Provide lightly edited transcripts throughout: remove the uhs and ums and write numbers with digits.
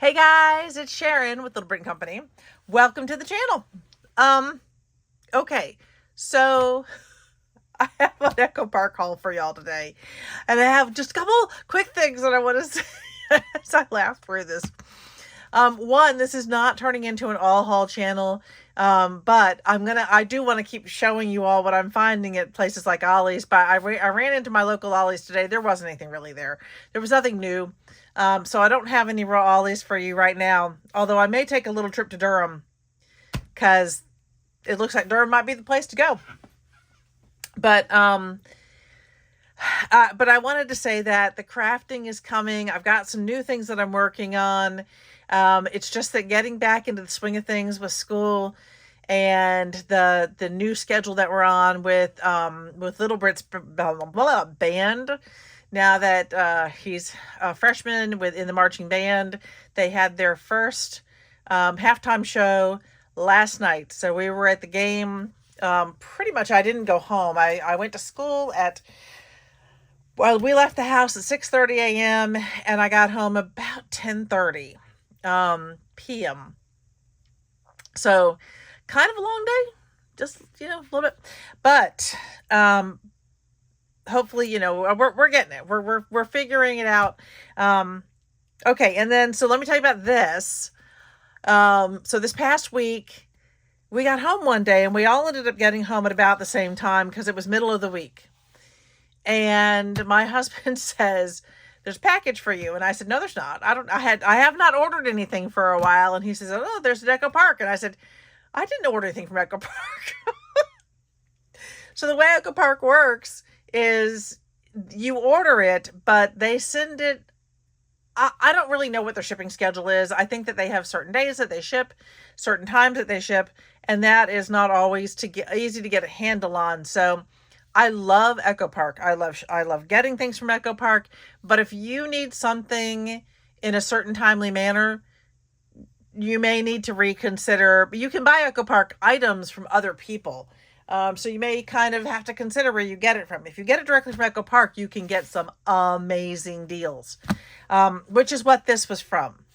Hey guys, it's Sharon with Little Britain Company. Welcome to the channel. Okay, so I have an Echo Park haul for y'all today, and I have just a couple quick things that I want to say as I laugh through this. One, this is not turning into an all haul channel, but I do want to keep showing you all what I'm finding at places like Ollie's. But I ran into my local Ollie's today. There wasn't anything really there. There was nothing new. So I don't have any raw Ollies for you right now, although I may take a little trip to Durham because it looks like Durham might be the place to go. But I wanted to say that the crafting is coming. I've got some new things that I'm working on. It's just that getting back into the swing of things with school and the new schedule that we're on with Little Brit's band. Now that he's a freshman in the marching band, they had their first halftime show last night. So we were at the game. Pretty much I didn't go home. I went to school we left the house at 6:30 a.m. and I got home about 10:30 p.m. So kind of a long day, just, a little bit, but hopefully, we're getting it. We're figuring it out. Okay. And then, so let me tell you about this. So this past week we got home one day and we all ended up getting home at about the same time because it was middle of the week. And my husband says, "There's a package for you." And I said, "No, there's not. I have not ordered anything for a while." And he says, "Oh, there's an Echo Park." And I said, "I didn't order anything from Echo Park." So the way Echo Park works is you order it, but they send it. I don't really know what their shipping schedule is. I think that they have certain days that they ship, certain times that they ship, and that is not always easy to get a handle on. So I love Echo Park. I love getting things from Echo Park, but if you need something in a certain timely manner, you may need to reconsider. You can buy Echo Park items from other people. So you may kind of have to consider where you get it from. If you get it directly from Echo Park, you can get some amazing deals, which is what this was from.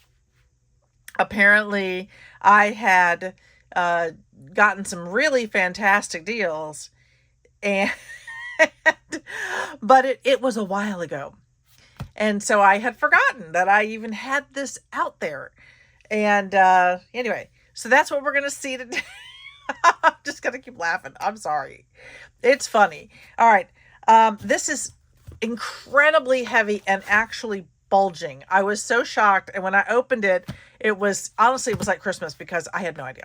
Apparently, I had gotten some really fantastic deals, and but it was a while ago. And so I had forgotten that I even had this out there. And anyway, so that's what we're going to see today. I'm just going to keep laughing. I'm sorry. It's funny. All right. This is incredibly heavy and actually bulging. I was so shocked. And when I opened it, it was like Christmas because I had no idea.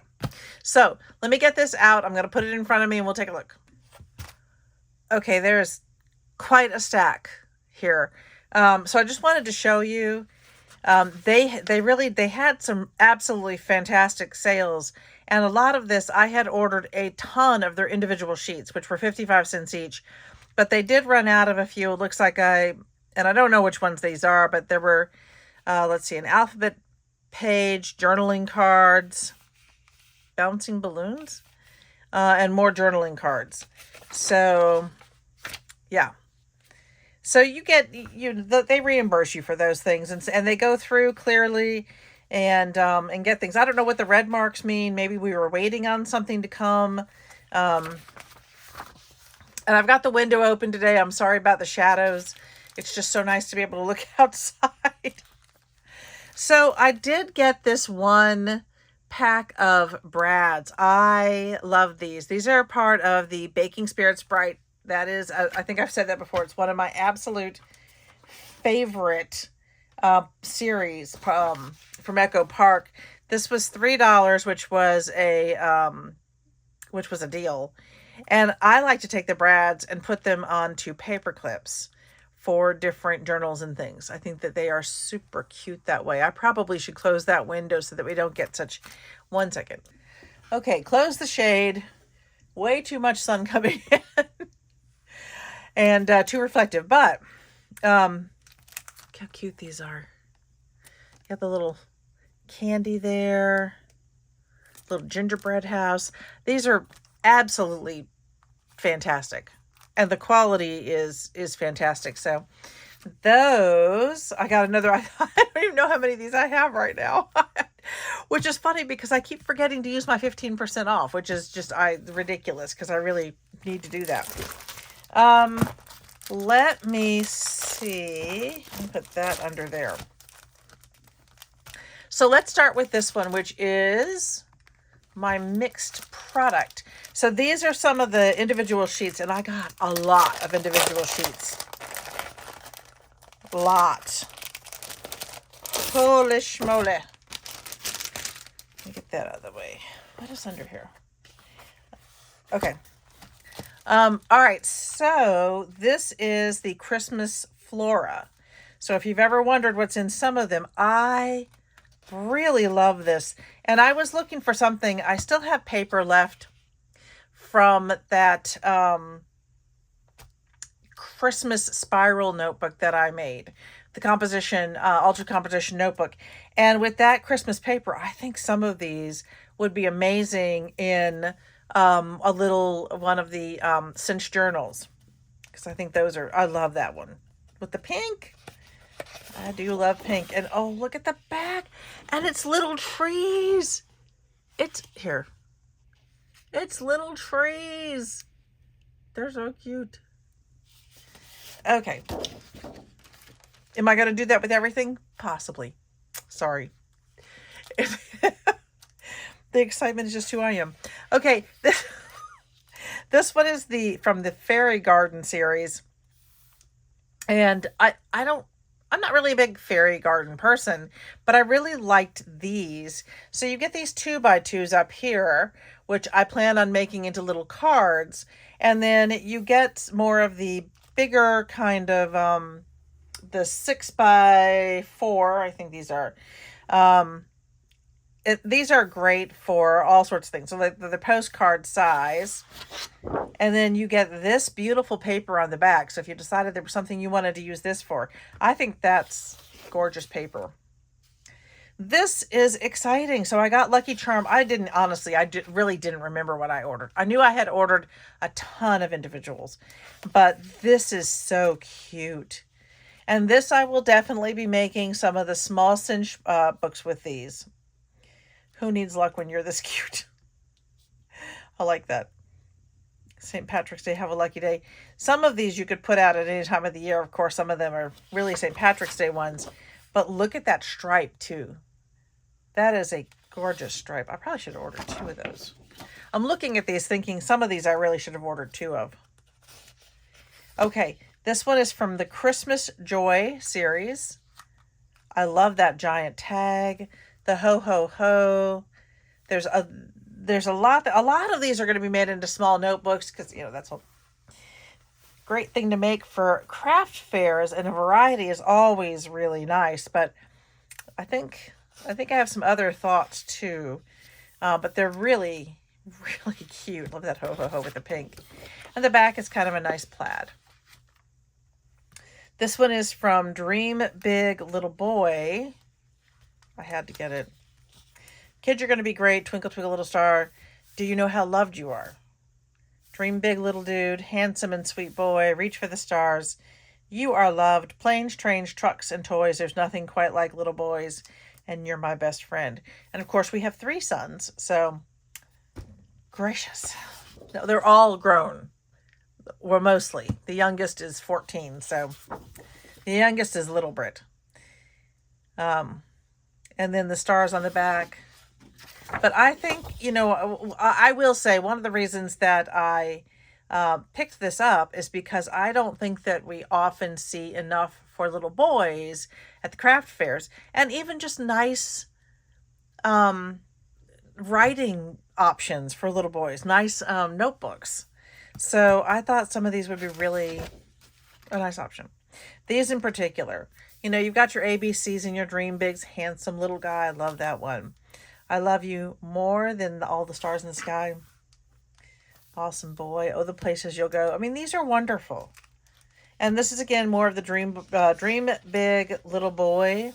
So let me get this out. I'm going to put it in front of me and we'll take a look. Okay. There's quite a stack here. So I just wanted to show you, they had some absolutely fantastic sales. And a lot of this, I had ordered a ton of their individual sheets, which were 55 cents each, but they did run out of a few. It looks like and I don't know which ones these are, but there were, let's see, an alphabet page, journaling cards, bouncing balloons, and more journaling cards. So yeah. So you get, they reimburse you for those things, and they go through clearly and get things. I don't know what the red marks mean. Maybe we were waiting on something to come. And I've got the window open today. I'm sorry about the shadows. It's just so nice to be able to look outside. So I did get this one pack of brads. I love these. These are part of the Baking Spirits Bright. That is, I think I've said that before. It's one of my absolute favorite series from Echo Park. This was $3, which was a deal. And I like to take the brads and put them onto paper clips for different journals and things. I think that they are super cute that way. I probably should close that window so that we don't get such. 1 second. Okay, close the shade. Way too much sun coming in. And too reflective, but look how cute these are. Got the little candy there, little gingerbread house. These are absolutely fantastic, and the quality is fantastic. So those, I got another, I don't even know how many of these I have right now. Which is funny because I keep forgetting to use my 15% off, which is just ridiculous because I really need to do that. Let me see. Let me put that under there. So let's start with this one, which is my mixed product. So these are some of the individual sheets, and I got a lot of individual sheets. Lot. Holy schmoly. Let me get that out of the way. What is under here? Okay. All right. So this is the Christmas Flora. So if you've ever wondered what's in some of them, I really love this. And I was looking for something. I still have paper left from that Christmas spiral notebook that I made, the composition, ultra composition notebook. And with that Christmas paper, I think some of these would be amazing in a little one of the cinch journals, because I think those are, I love that one with the pink. I do love pink. And oh, look at the back, and it's little trees. It's here. It's little trees. They're so cute. Okay. Am I going to do that with everything? Possibly. Sorry. The excitement is just who I am. Okay. This one is from the Fairy Garden series. And I'm not really a big fairy garden person, but I really liked these. So you get these 2x2s up here, which I plan on making into little cards. And then you get more of the bigger kind of, the 6x4, I think these are. These are great for all sorts of things. So the postcard size. And then you get this beautiful paper on the back. So if you decided there was something you wanted to use this for, I think that's gorgeous paper. This is exciting. So I got Lucky Charm. I really didn't remember what I ordered. I knew I had ordered a ton of individuals, but this is so cute. And this, I will definitely be making some of the small cinch books with these. Who needs luck when you're this cute? I like that. St. Patrick's Day, have a lucky day. Some of these you could put out at any time of the year. Of course, some of them are really St. Patrick's Day ones. But look at that stripe, too. That is a gorgeous stripe. I probably should have ordered 2 of those. I'm looking at these thinking some of these I really should have ordered 2 of. Okay, this one is from the Christmas Joy series. I love that giant tag. The ho ho ho. There's a lot of these are going to be made into small notebooks, because that's a great thing to make for craft fairs, and a variety is always really nice. But I think I have some other thoughts too. But they're really, really cute. Love that ho ho ho with the pink. And the back is kind of a nice plaid. This one is from Dream Big Little Boy. I had to get it. Kids are going to be great. Twinkle, twinkle, little star. Do you know how loved you are? Dream big, little dude. Handsome and sweet boy. Reach for the stars. You are loved. Planes, trains, trucks, and toys. There's nothing quite like little boys. And you're my best friend. And of course, we have 3 sons. So, gracious. No, they're all grown. Well, mostly. The youngest is 14. So, the youngest is Little Brit. And then the stars on the back. But I think, I will say one of the reasons that I picked this up is because I don't think that we often see enough for little boys at the craft fairs. And even just nice writing options for little boys. Nice notebooks. So I thought some of these would be really a nice option. These in particular. You've got your ABCs and your Dream Bigs. Handsome little guy. I love that one. I love you more than all the stars in the sky. Awesome boy. Oh, the places you'll go. I mean, these are wonderful. And this is, again, more of the Dream Big Little Boy.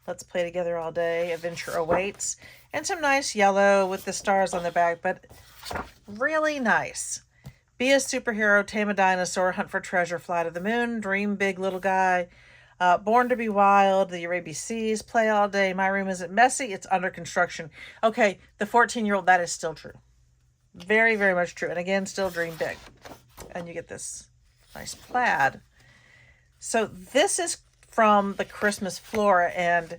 Let's play together all day. Adventure awaits. And some nice yellow with the stars on the back. But really nice. Be a superhero, tame a dinosaur, hunt for treasure, fly to the moon, dream big, little guy. Born to be wild, the Arabian Seas, play all day. My room isn't messy, it's under construction. Okay, the 14-year-old, that is still true. Very, very much true. And again, still dream big. And you get this nice plaid. So this is from the Christmas Flora, and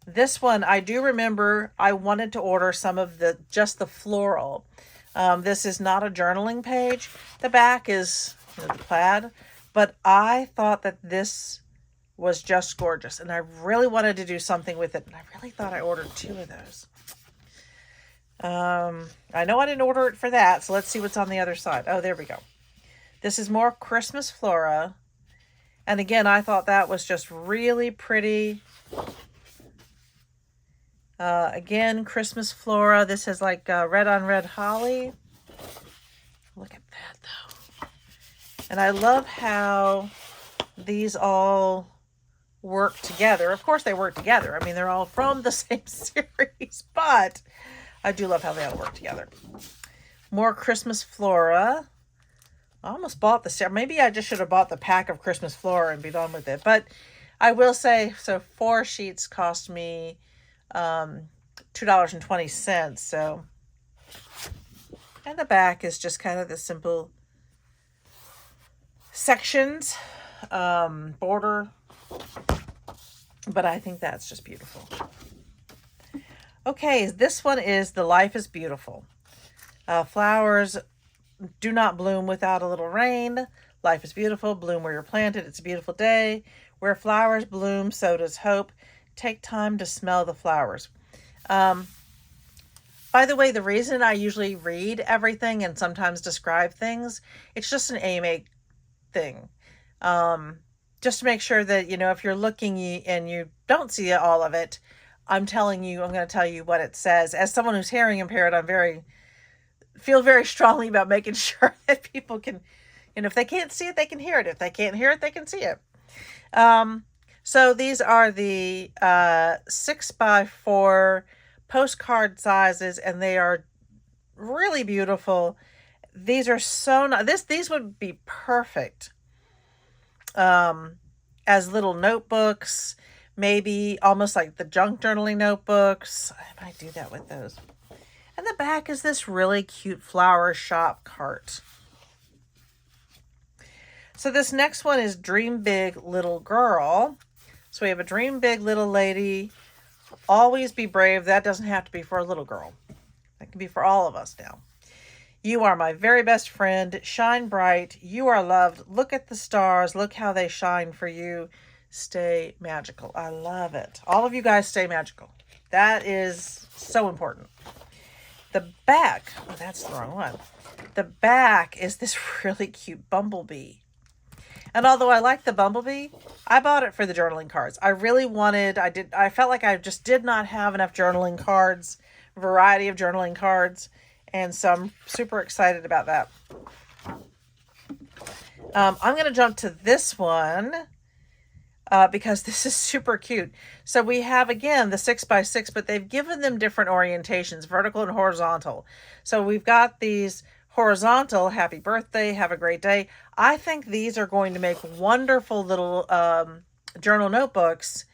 this one, I do remember I wanted to order some of just the floral. This is not a journaling page. The back is the plaid, but I thought that this was just gorgeous, and I really wanted to do something with it, and I really thought I ordered 2 of those. I know I didn't order it for that, so let's see what's on the other side. Oh, there we go. This is more Christmas Flora, and again, I thought that was just really pretty. Again, Christmas Flora. This has like red on red holly. Look at that though. And I love how these all work together. Of course they work together. I mean, they're all from the same series, but I do love how they all work together. More Christmas Flora. I almost bought the set. Maybe I just should have bought the pack of Christmas Flora and be done with it. But I will say, so 4 sheets cost me $2.20. So, and the back is just kind of the simple sections, border, but I think that's just beautiful. Okay, this one is The Life is Beautiful. Flowers do not bloom without a little rain. Life is beautiful. Bloom where you're planted. It's a beautiful day. Where flowers bloom, so does hope. Take time to smell the flowers. By the way, the reason I usually read everything and sometimes describe things, it's just an AMA thing. Just to make sure that, if you're looking and you don't see all of it, I'm going to tell you what it says. As someone who's hearing impaired, feel very strongly about making sure that people can, if they can't see it, they can hear it. If they can't hear it, they can see it. So these are the 6x4 postcard sizes, and they are really beautiful. These are so nice. These would be perfect as little notebooks, maybe almost like the junk journaling notebooks. I might do that with those. And the back is this really cute flower shop cart. So this next one is Dream Big Little Girl. So we have a dream big little lady. Always be brave. That doesn't have to be for a little girl. That can be for all of us now. You are my very best friend. Shine bright. You are loved. Look at the stars. Look how they shine for you. Stay magical. I love it. All of you guys stay magical. That is so important. The back, oh, that's the wrong one. The back is this really cute bumblebee. And although I like the bumblebee, I bought it for the journaling cards. I felt like I just did not have enough journaling cards, variety of journaling cards. And so I'm super excited about that. I'm going to jump to this one because this is super cute. So we have, again, the 6x6, but they've given them different orientations, vertical and horizontal. So we've got these horizontal, happy birthday, have a great day. I think these are going to make wonderful little journal notebooks,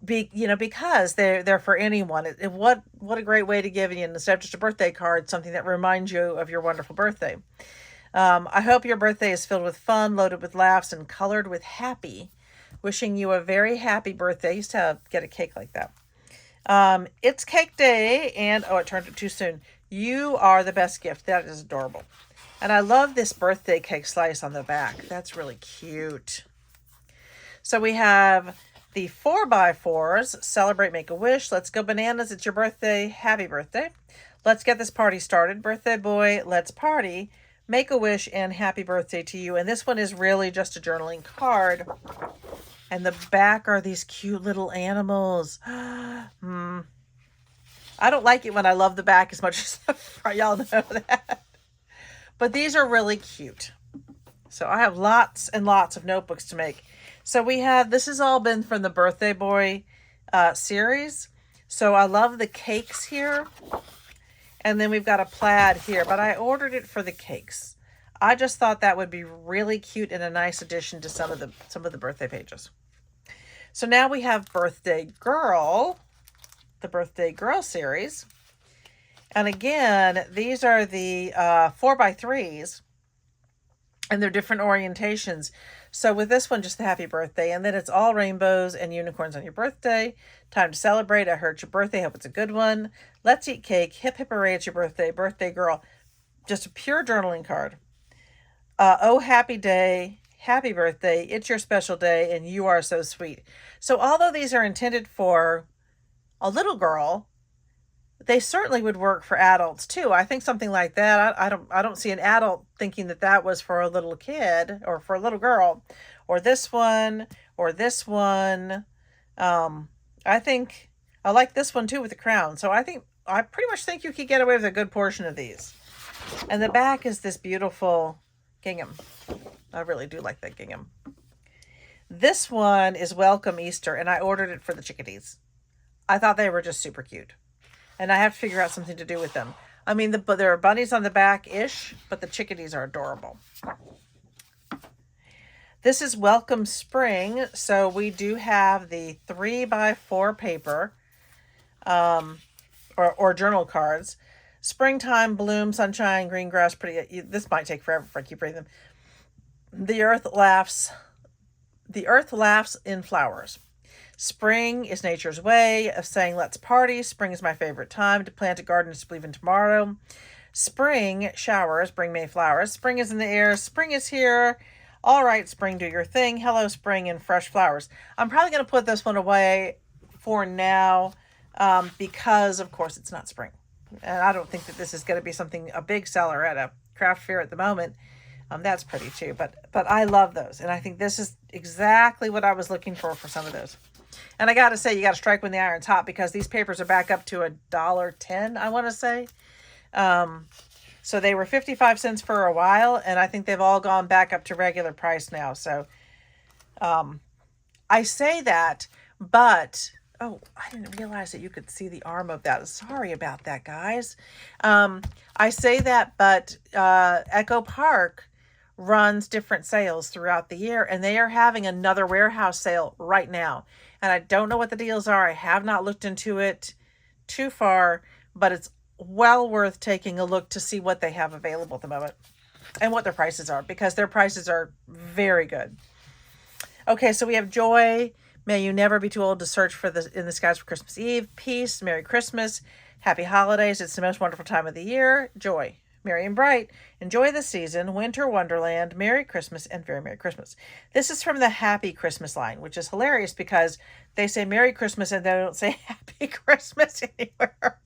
because they're for anyone. What a great way to give you, instead of just a birthday card, something that reminds you of your wonderful birthday. I hope your birthday is filled with fun, loaded with laughs, and colored with happy. Wishing you a very happy birthday. I used to get a cake like that. It's cake day, and it turned it too soon. You are the best gift. That is adorable. And I love this birthday cake slice on the back. That's really cute. So we have the 4x4s. Celebrate, make a wish. Let's go bananas. It's your birthday. Happy birthday. Let's get this party started. Birthday boy, let's party. Make a wish and happy birthday to you. And this one is really just a journaling card. And the back are these cute little animals. I don't like it when I love the back as much as the front. Y'all know that. But these are really cute. So I have lots and lots of notebooks to make. So this has all been from the Birthday Boy series. So I love the cakes here. And then we've got a plaid here. But I ordered it for the cakes. I just thought that would be really cute and a nice addition to some of the birthday pages. So now we have Birthday Girl, the Birthday Girl series. And again, these are the 4x3s, and they're different orientations. So with this one, just the happy birthday, and then it's all rainbows and unicorns on your birthday. Time to celebrate. I heard it's your birthday. Hope it's a good one. Let's eat cake. Hip hip hooray, it's your birthday. Birthday girl. Just a pure journaling card. Oh, happy day. Happy birthday. It's your special day, and you are so sweet. So although these are intended for a little girl, they certainly would work for adults too. I think something like that. I don't see an adult thinking that that was for a little kid or for a little girl, or this one or this one. I think I like this one too with the crown. So I pretty much think you could get away with a good portion of these. And the back is this beautiful gingham. I really do like that gingham. This one is Welcome Easter, and I ordered it for the chickadees. I thought they were just super cute. And I have to figure out something to do with them. I mean, there are bunnies on the back-ish, but the chickadees are adorable. This is Welcome Spring. So we do have the 3x4 paper or journal cards. Springtime, bloom, sunshine, green grass, pretty. This might take forever if I keep reading them. The earth laughs in flowers. Spring is nature's way of saying let's party. Spring is my favorite time to plant a garden to believe in tomorrow. Spring showers bring May flowers. Spring is in the air. Spring is here. All right, spring, do your thing. Hello, spring, and fresh flowers. I'm probably going to put this one away for now because, of course, it's not spring. And I don't think that this is going to be a big seller at a craft fair at the moment. That's pretty too, but I love those. And I think this is exactly what I was looking for some of those. And I got to say, you got to strike when the iron's hot because these papers are back up to $1.10, I want to say. So they were 55 cents for a while, and I think they've all gone back up to regular price now. So I say that, but oh, I didn't realize that you could see the arm of that. Sorry about that, guys. I say that, but Echo Park runs different sales throughout the year, and they are having another warehouse sale right now. And I don't know what the deals are. I have not looked into it too far, but it's well worth taking a look to see what they have available at the moment and what their prices are, because their prices are very good. Okay, so we have Joy. May you never be too old to search in the skies for Christmas Eve. Peace. Merry Christmas. Happy holidays. It's the most wonderful time of the year. Joy. Merry and bright. Enjoy the season. Winter wonderland. Merry Christmas and very Merry Christmas. This is from the Happy Christmas line, which is hilarious because they say Merry Christmas and they don't say Happy Christmas anywhere.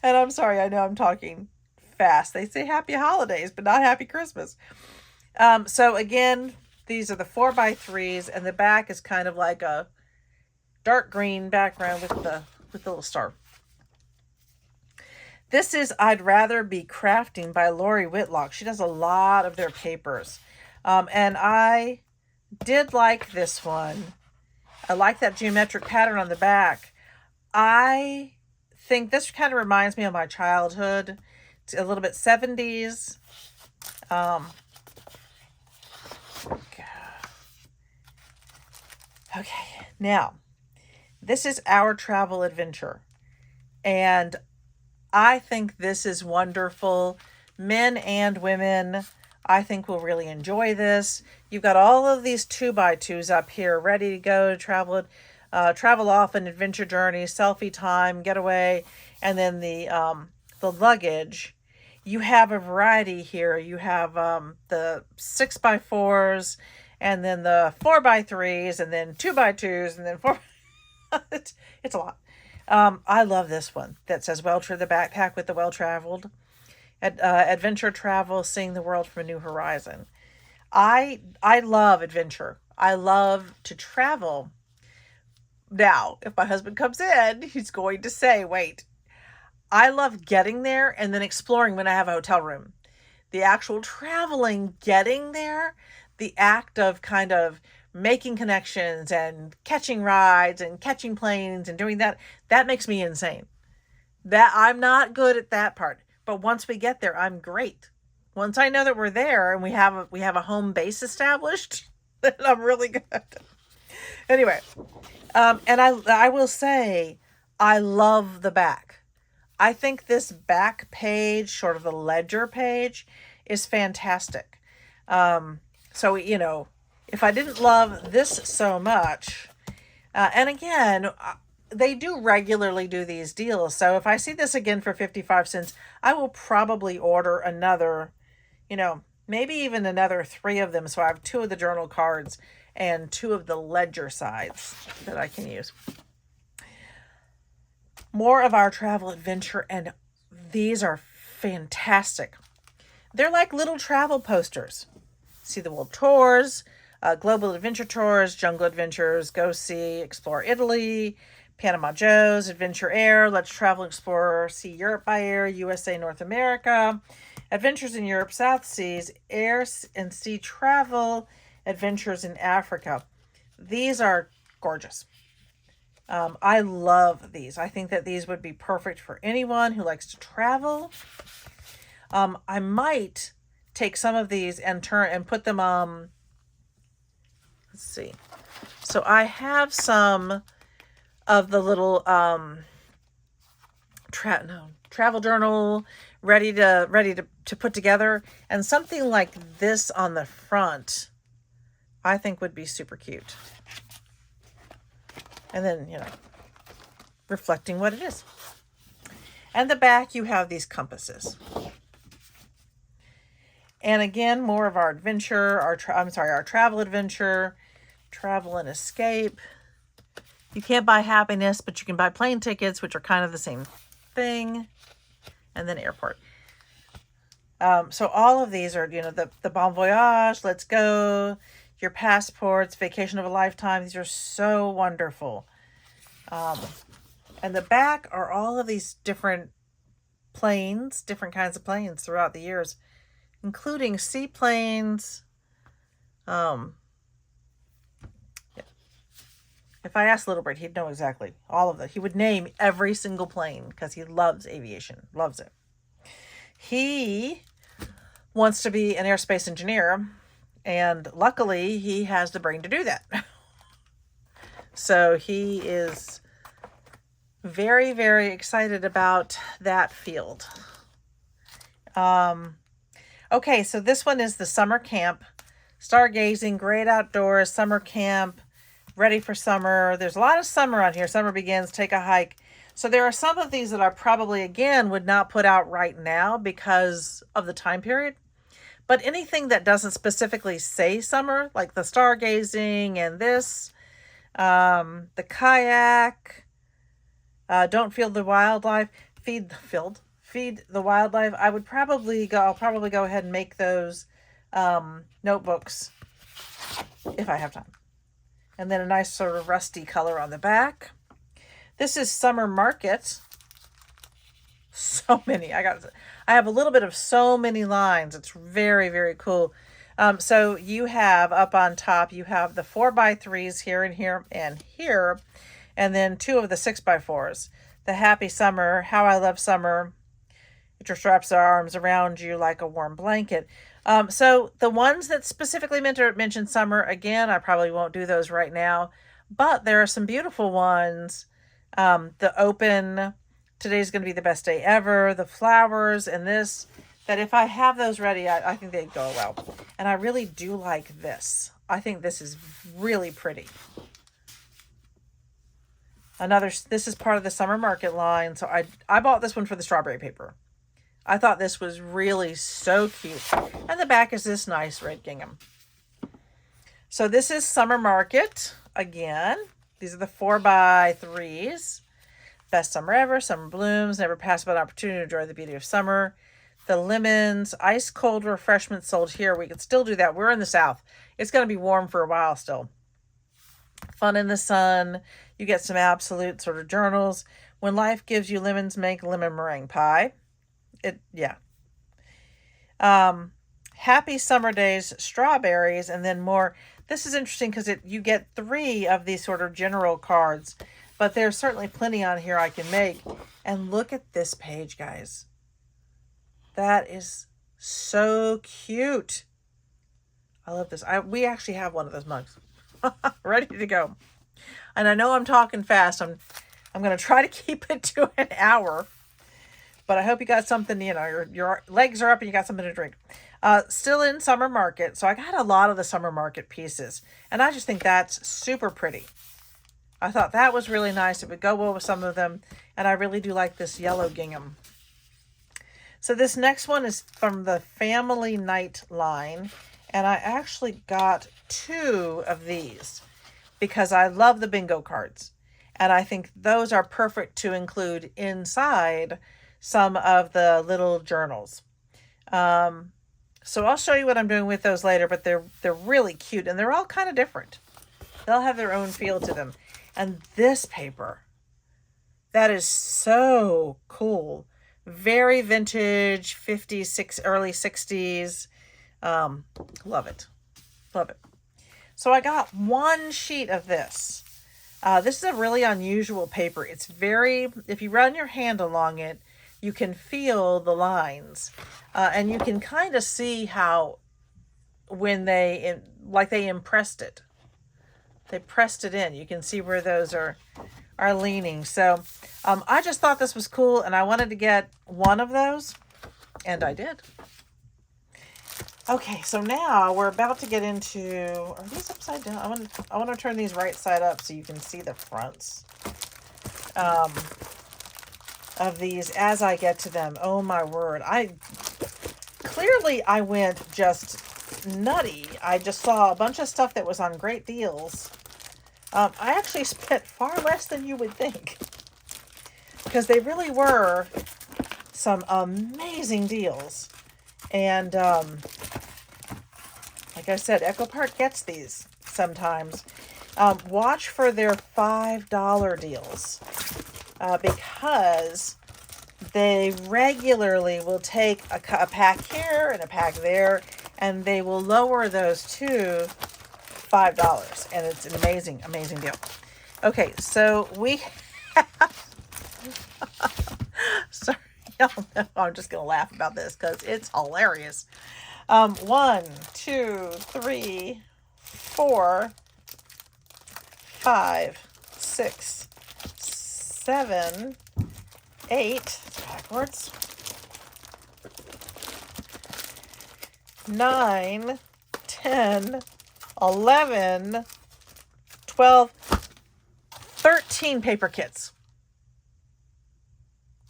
And I'm sorry, I know I'm talking fast. They say Happy Holidays, but not Happy Christmas. So again, these are the 4x3s, and the back is kind of like a dark green background with the little star. This is I'd Rather Be Crafting by Lori Whitlock. She does a lot of their papers. And I did like this one. I like that geometric pattern on the back. I think this kind of reminds me of my childhood. It's a little bit 70s. Okay, now, this is Our Travel Adventure. And I think this is wonderful. Men and women, I think, will really enjoy this. You've got all of these 2x2s up here ready to go to travel off an adventure journey, selfie time, getaway, and then the luggage. You have a variety here. You have the 6x4s, and then the 4x3s, and then 2x2s, and then 4. It's a lot. I love this one that says the backpack with the well-traveled. Adventure travel, seeing the world from a new horizon. I love adventure. I love to travel. Now, if my husband comes in, he's going to say, wait, I love getting there and then exploring when I have a hotel room. The actual traveling, getting there, the act of kind of making connections and catching rides and catching planes and doing that makes me insane. That I'm not good at that part. But once we get there, I'm great. Once I know that we're there and we have a home base established, then I'm really good. Anyway, and I will say, I love the back. I think this back page, sort of the ledger page, is fantastic. So, if I didn't love this so much, and again, they do regularly do these deals. So if I see this again for 55 cents, I will probably order another, maybe even another 3 of them. So I have 2 of the journal cards and 2 of the ledger sides that I can use. More of our travel adventure, and these are fantastic. They're like little travel posters. See the World Tours, Global Adventure Tours, Jungle Adventures, Go See, Explore Italy, Panama Joe's, Adventure Air, Let's Travel Explore, See Europe by Air, USA North America, Adventures in Europe, South Seas, Air and Sea Travel, Adventures in Africa. These are gorgeous. I love these. I think that these would be perfect for anyone who likes to travel. I might take some of these and put them on. Let's see. So I have some of the little travel journal ready to put together, and something like this on the front I think would be super cute. And then, reflecting what it is. And the back, you have these compasses. And again, more of our adventure, our travel adventure, travel and escape. You can't buy happiness, but you can buy plane tickets, which are kind of the same thing. And then airport. So all of these are, the Bon Voyage, Let's Go, your passports, Vacation of a Lifetime. These are so wonderful. And the back are all of these different planes, different kinds of planes throughout the years, including seaplanes. Yeah. If I asked Little Bird, he'd know exactly all of that. He would name every single plane because he loves aviation, loves it. He wants to be an aerospace engineer, and luckily he has the brain to do that. So he is very, very excited about that field. Okay, so this one is the summer camp. Stargazing, great outdoors, summer camp, ready for summer. There's a lot of summer on here. Summer begins, take a hike. So there are some of these that I probably, again, would not put out right now because of the time period. But anything that doesn't specifically say summer, like the stargazing and this, the kayak, don't feed the wildlife, feed the wildlife. I'll probably go ahead and make those notebooks if I have time. And then a nice sort of rusty color on the back. This is Summer Market. So many. I have a little bit of so many lines. It's very, very cool. So you have up on top, you have the 4x3s here and here and here, and then 2 of the 6x4s. The Happy Summer, How I Love Summer. It wraps our arms around you like a warm blanket. So the ones that specifically mention summer, again, I probably won't do those right now, but there are some beautiful ones. The open, today's going to be the best day ever, the flowers, and this, that if I have those ready, I think they'd go well. And I really do like this. I think this is really pretty. This is part of the Summer Market line. So I bought this one for the strawberry paper. I thought this was really so cute. And the back is this nice red gingham. So this is Summer Market again. These are the 4x3s. Best summer ever, summer blooms, never pass by an opportunity to enjoy the beauty of summer. The lemons, ice cold refreshments sold here. We could still do that. We're in the South. It's going to be warm for a while still. Fun in the sun. You get some absolute sort of journals. When life gives you lemons, make lemon meringue pie. Happy summer days, strawberries, and then more. This is interesting because you get 3 of these sort of general cards, but there's certainly plenty on here I can make. And look at this page, guys. That is So cute. I love this. We actually have one of those mugs ready to go. And I know I'm talking fast. I'm going to try to keep it to an hour. But I hope you got something, your legs are up and you got something to drink. Still in summer market. So I got a lot of the summer market pieces. And I just think that's super pretty. I thought that was really nice. It would go well with some of them. And I really do like this yellow gingham. So this next one is from the Family Night line. And I actually got 2 of these because I love the bingo cards. And I think those are perfect to include inside some of the little journals. So I'll show you what I'm doing with those later, but they're really cute and they're all kind of different. They'll have their own feel to them. And this paper, that is so cool. Very vintage, 50s, early 60s. Love it. Love it. So I got 1 sheet of this. This is a really unusual paper. It's very, if you run your hand along it, you can feel the lines. And you can kind of see how when they impressed it. They pressed it in. You can see where those are leaning. So I just thought this was cool and I wanted to get 1 of those. And I did. Okay, so now we're about to get into, are these upside down? I want to turn these right side up so you can see the fronts of these as I get to them. Oh my word. I went just nutty. I just saw a bunch of stuff that was on great deals. I actually spent far less than you would think because they really were some amazing deals. And like I said, Echo Park gets these sometimes. Watch for their $5 deals because they regularly will take a pack here and a pack there, and they will lower those to $5. And it's an amazing, amazing deal. Okay, so we have... Sorry, y'all know I'm just going to laugh about this because it's hilarious. 1, 2, 3, 4, 5, 6, 7, 8, backwards, 9, 10, 11, 12, 13 paper kits.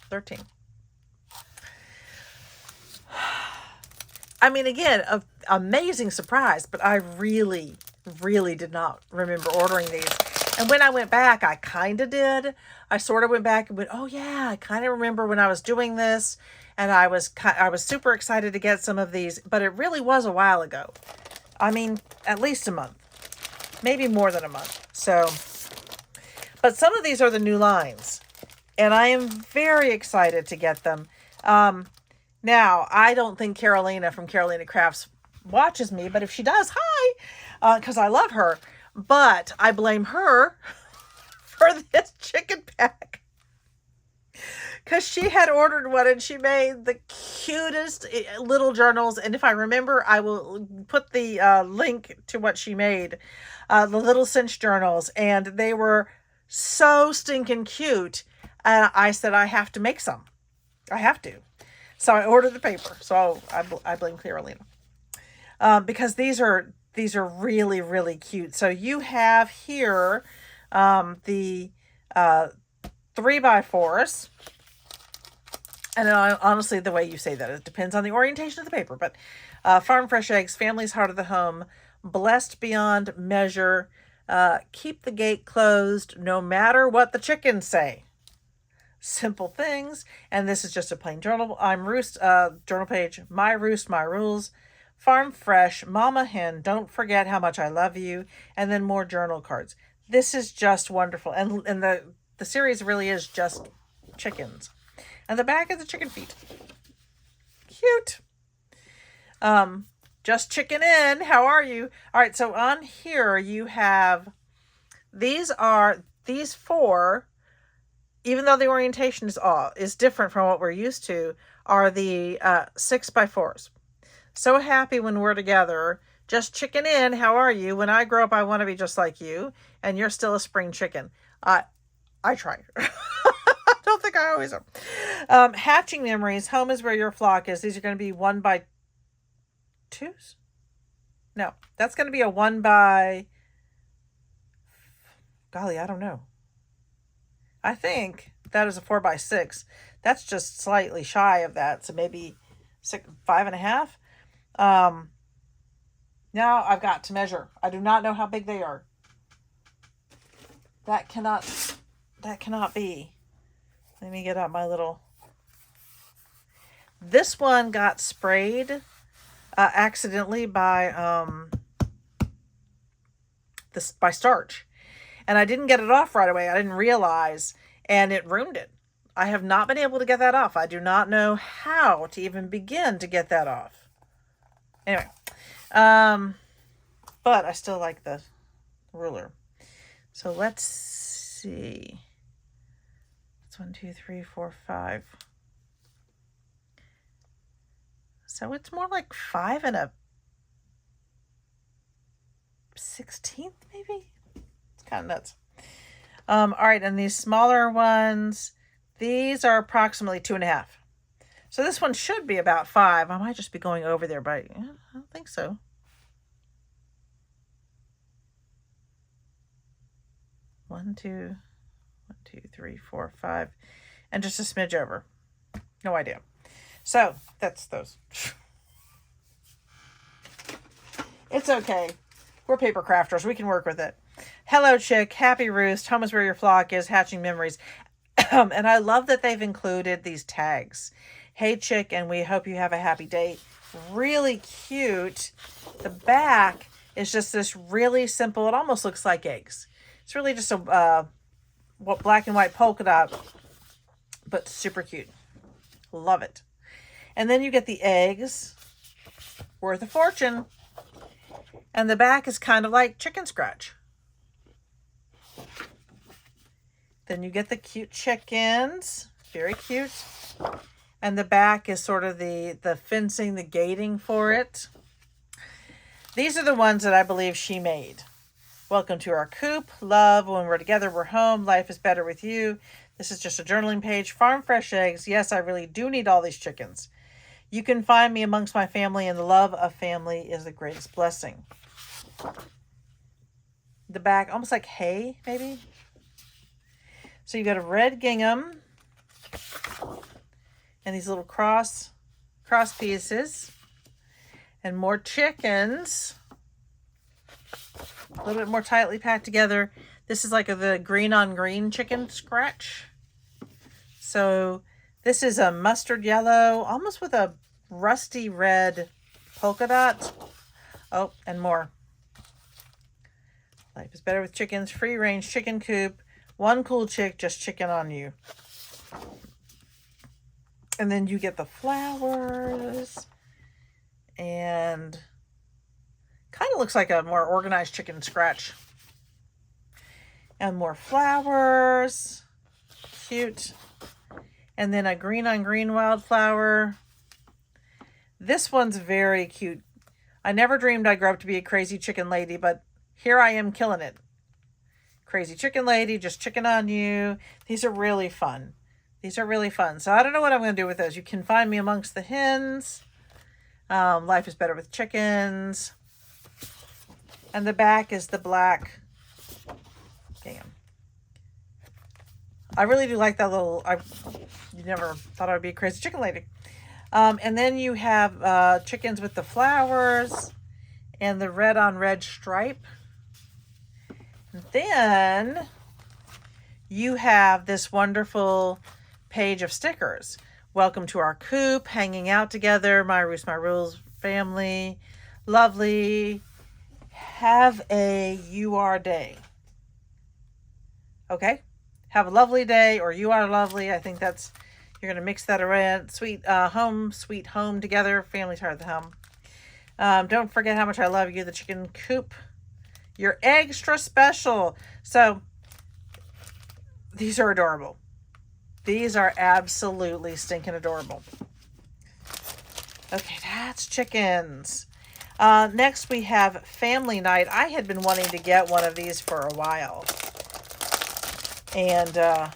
13. I mean, again, an amazing surprise, but I really, really did not remember ordering these. And when I went back, I kind of did. I sort of went back and went, oh yeah, I kind of remember when I was doing this. And I was super excited to get some of these, but it really was a while ago. I mean, at least a month, maybe more than a month. So, but some of these are the new lines and I am very excited to get them. Now, I don't think Karolina from Karolina Krafts watches me, but if she does, hi, because I love her. But I blame her for this chicken pack. Because she had ordered one and she made the cutest little journals. And if I remember, I will put the link to what she made. The little cinch journals. And they were so stinking cute. And I said, I have to make some. I have to. So I ordered the paper. So I blame Karolina. Because these are really, really cute. So you have here the 3x4s. And honestly, the way you say that, it depends on the orientation of the paper. But farm fresh eggs, family's heart of the home, blessed beyond measure, keep the gate closed no matter what the chickens say. Simple things. And this is just a plain journal. I'm Roost, journal page, my roost, my rules. Farm fresh, mama hen, don't forget how much I love you. And then more journal cards. This is just wonderful. And the series really is just chickens. And the back is the chicken feet. Cute. Just chicken in. How are you? All right. So on here you have, these 4, even though the orientation is different from what we're used to, are the 6x4s. So happy when we're together. Just chicken in. How are you? When I grow up, I want to be just like you. And you're still a spring chicken. I try. I don't think I always am. Hatching memories. Home is where your flock is. These are going to be 1 by 2s. No, that's going to be a 1 by, golly, I don't know. I think that is a 4 by 6. That's just slightly shy of that. So maybe 5.5. Now I've got to measure. I do not know how big they are. That cannot be. Let me get out my little. This one got sprayed accidentally by by starch, and I didn't get it off right away. I didn't realize, and it ruined it. I have not been able to get that off. I do not know how to even begin to get that off. Anyway, but I still like the ruler. So let's see. It's 1, 2, 3, 4, 5. So it's more like 5 and a 16th, maybe? It's kind of nuts. All right, and these smaller ones, these are approximately 2.5. So this one should be about 5. I might just be going over there, but I don't think so. 1, 2, 3, 4, 5, and just a smidge over. No idea. So that's those. It's okay. We're paper crafters. We can work with it. Hello, chick. Happy roost. Home is where your flock is. Hatching memories. And I love that they've included these tags. Hey, chick, and we hope you have a happy day. Really cute. The back is just this really simple. It almost looks like eggs. It's really just a black and white polka dot, but super cute. Love it. And then you get the eggs, worth a fortune. And the back is kind of like chicken scratch. Then you get the cute chickens. Very cute. And the back is sort of the fencing, the gating for it. These are the ones that I believe she made. Welcome to our coop. Love, when we're together, we're home. Life is better with you. This is just a journaling page. Farm fresh eggs. Yes, I really do need all these chickens. You can find me amongst my family, and the love of family is the greatest blessing. The back, almost like hay, maybe. So you got a red gingham and these little cross pieces and more chickens. A little bit more tightly packed together. This is like the green on green chicken scratch. So this is a mustard yellow, almost with a rusty red polka dot. Oh, and more. Life is better with chickens. Free range chicken coop. One cool chick, just chicken on you. And then you get the flowers. And kind of looks like a more organized chicken scratch. And more flowers. Cute. And then a green on green wildflower. This one's very cute. I never dreamed I'd grow up to be a crazy chicken lady, but here I am killing it. Crazy chicken lady, just chicken on you. These are really fun. These are really fun. So I don't know what I'm going to do with those. You can find me amongst the hens. Life is better with chickens. And the back is the black. Damn. I really do like that little. You never thought I would be a crazy chicken lady. And then you have chickens with the flowers and the red on red stripe. And then you have this wonderful page of stickers. Welcome to our coop, hanging out together, my roost, my rules family. Lovely. Have a you are day. Okay? Have a lovely day, or you are lovely. I think that's, you're going to mix that around. Sweet home together. Family's hard to hum. Don't forget how much I love you, the chicken coop. You're extra special. So these are adorable. These are absolutely stinking adorable. Okay, that's chickens. Next we have family night. I had been wanting to get one of these for a while. And I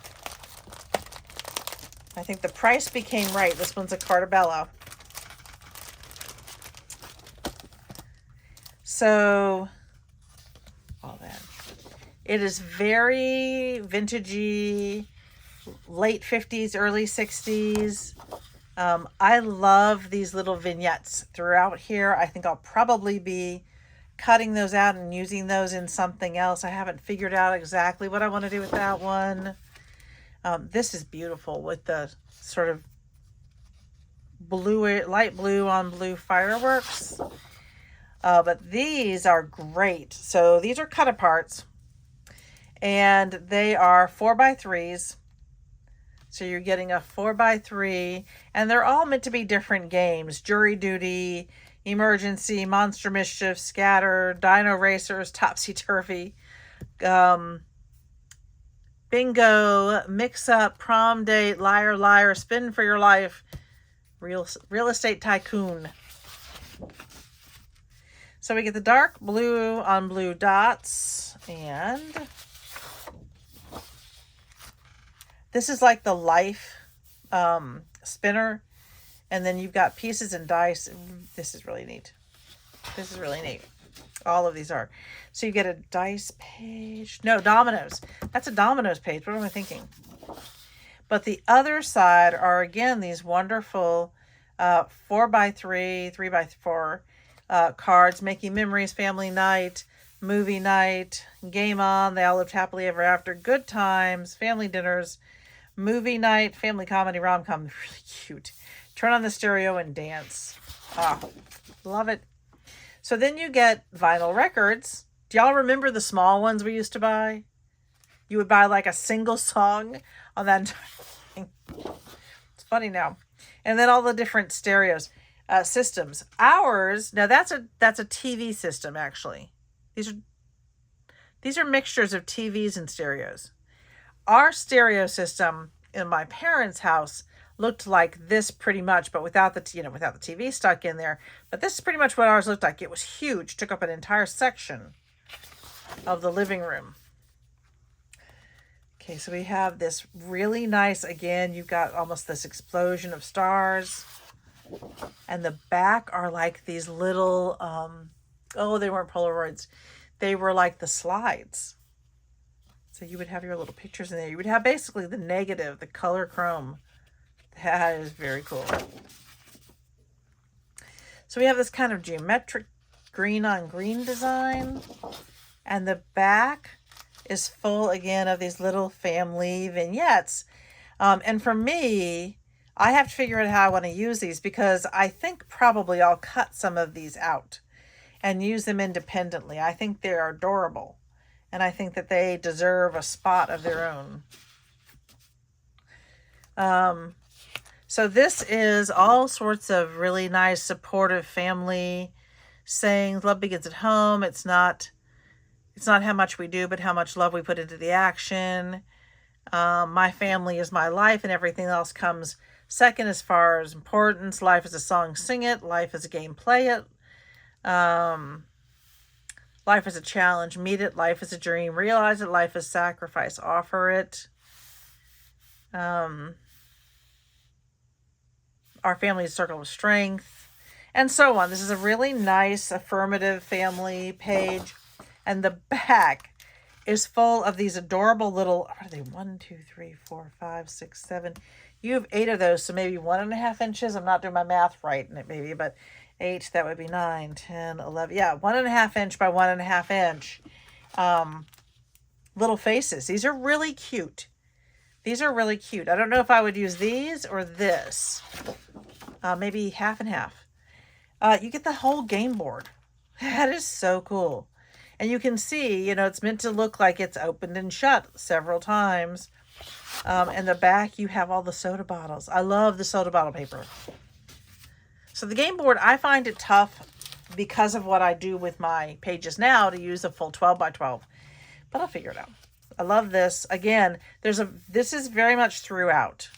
think the price became right. This one's a Cartabella. So, all that. It is very vintagey, late 50s, early 60s. I love these little vignettes throughout here. I think I'll probably be cutting those out and using those in something else. I haven't figured out exactly what I want to do with that one. This is beautiful with the sort of blue, light blue on blue fireworks. But these are great. So these are cut aparts, and they are 4x3s. So you're getting a 4x3, and they're all meant to be different games. Jury Duty, Emergency, Monster Mischief, Scatter, Dino Racers, Topsy Turvy, Bingo, Mix Up, Prom Date, Liar Liar, Spin for Your Life, Real Estate Tycoon. So we get the dark blue on blue dots, and this is like the life spinner, and then you've got pieces and dice. This is really neat. This is really neat. All of these are. So you get a dice page. No, dominoes. That's a dominoes page. What am I thinking? But the other side are, again, these wonderful 4x3, 3x4 cards, Making Memories, Family Night, Movie Night, Game On, They All Lived Happily Ever After, Good Times, Family Dinners, Movie Night, Family Comedy, Rom-Com. Really cute. Turn on the stereo and dance. Ah, love it. So then you get vinyl records. Do y'all remember the small ones we used to buy? You would buy like a single song on that entire thing. It's funny now. And then all the different stereos, systems. Ours, now that's a TV system actually. These are mixtures of TVs and stereos. Our stereo system in my parents' house looked like this pretty much, but without the TV stuck in there. But this is pretty much what ours looked like. It was huge, took up an entire section of the living room. Okay, so we have this really nice, again, you've got almost this explosion of stars. And the back are like these little, they weren't Polaroids. They were like the slides. So you would have your little pictures in there. You would have basically the negative, the color chrome. That is very cool. So we have this kind of geometric green on green design. And the back is full, again, of these little family vignettes. And for me, I have to figure out how I want to use these, because I think probably I'll cut some of these out and use them independently. I think they're adorable. And I think that they deserve a spot of their own. So this is all sorts of really nice supportive family sayings. Love begins at home. It's not how much we do, but how much love we put into the action. My family is my life, and everything else comes second as far as importance. Life is a song, sing it. Life is a game, play it. Life is a challenge, meet it. Life is a dream, realize it. Life is sacrifice, offer it. Our family is a circle of strength, and so on. This is a really nice affirmative family page. And the back is full of these adorable little, what are they? 1, 2, 3, 4, 5, 6, 7. You have 8 of those, so maybe 1.5 inches. I'm not doing my math right in it, maybe, but 8, that would be 9, 10, 11. Yeah, 1.5 inch by 1.5 inch little faces. These are really cute. These are really cute. I don't know if I would use these or this. Maybe half and half. You get the whole game board. That is so cool. And you can see, it's meant to look like it's opened and shut several times. And the back, you have all the soda bottles. I love the soda bottle paper. So the game board, I find it tough because of what I do with my pages now to use a full 12 by 12. But I'll figure it out. I love this. Again, this is very much throughout.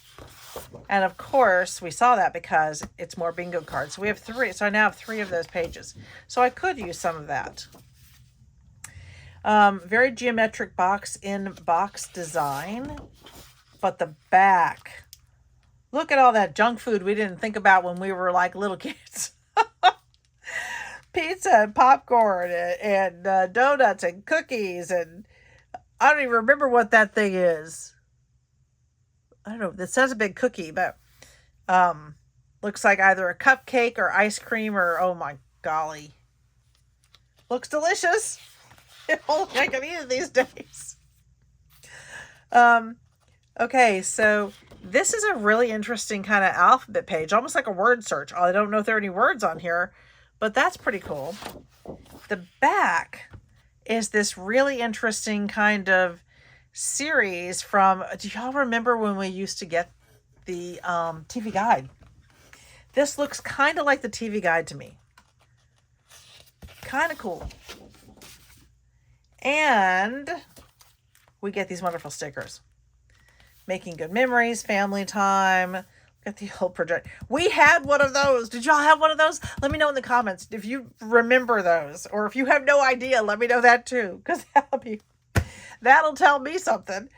And of course, we saw that because it's more bingo cards. So we have 3. So I now have 3 of those pages. So I could use some of that. Very geometric box in box design. But the back. Look at all that junk food we didn't think about when we were like little kids. Pizza and popcorn and donuts and cookies. And I don't even remember what that thing is. I don't know. It says a big cookie, but looks like either a cupcake or ice cream or, oh my golly. Looks delicious. Only I can eat it these days. Okay, so this is a really interesting kind of alphabet page, almost like a word search. I don't know if there are any words on here, but that's pretty cool. The back is this really interesting kind of series from, do y'all remember when we used to get the TV guide? This looks kind of like the TV guide to me. Kind of cool. And we get these wonderful stickers. Making good memories, family time. Got the whole project. We had one of those. Did y'all have one of those? Let me know in the comments if you remember those. Or if you have no idea, let me know that too. Because that'll tell me something.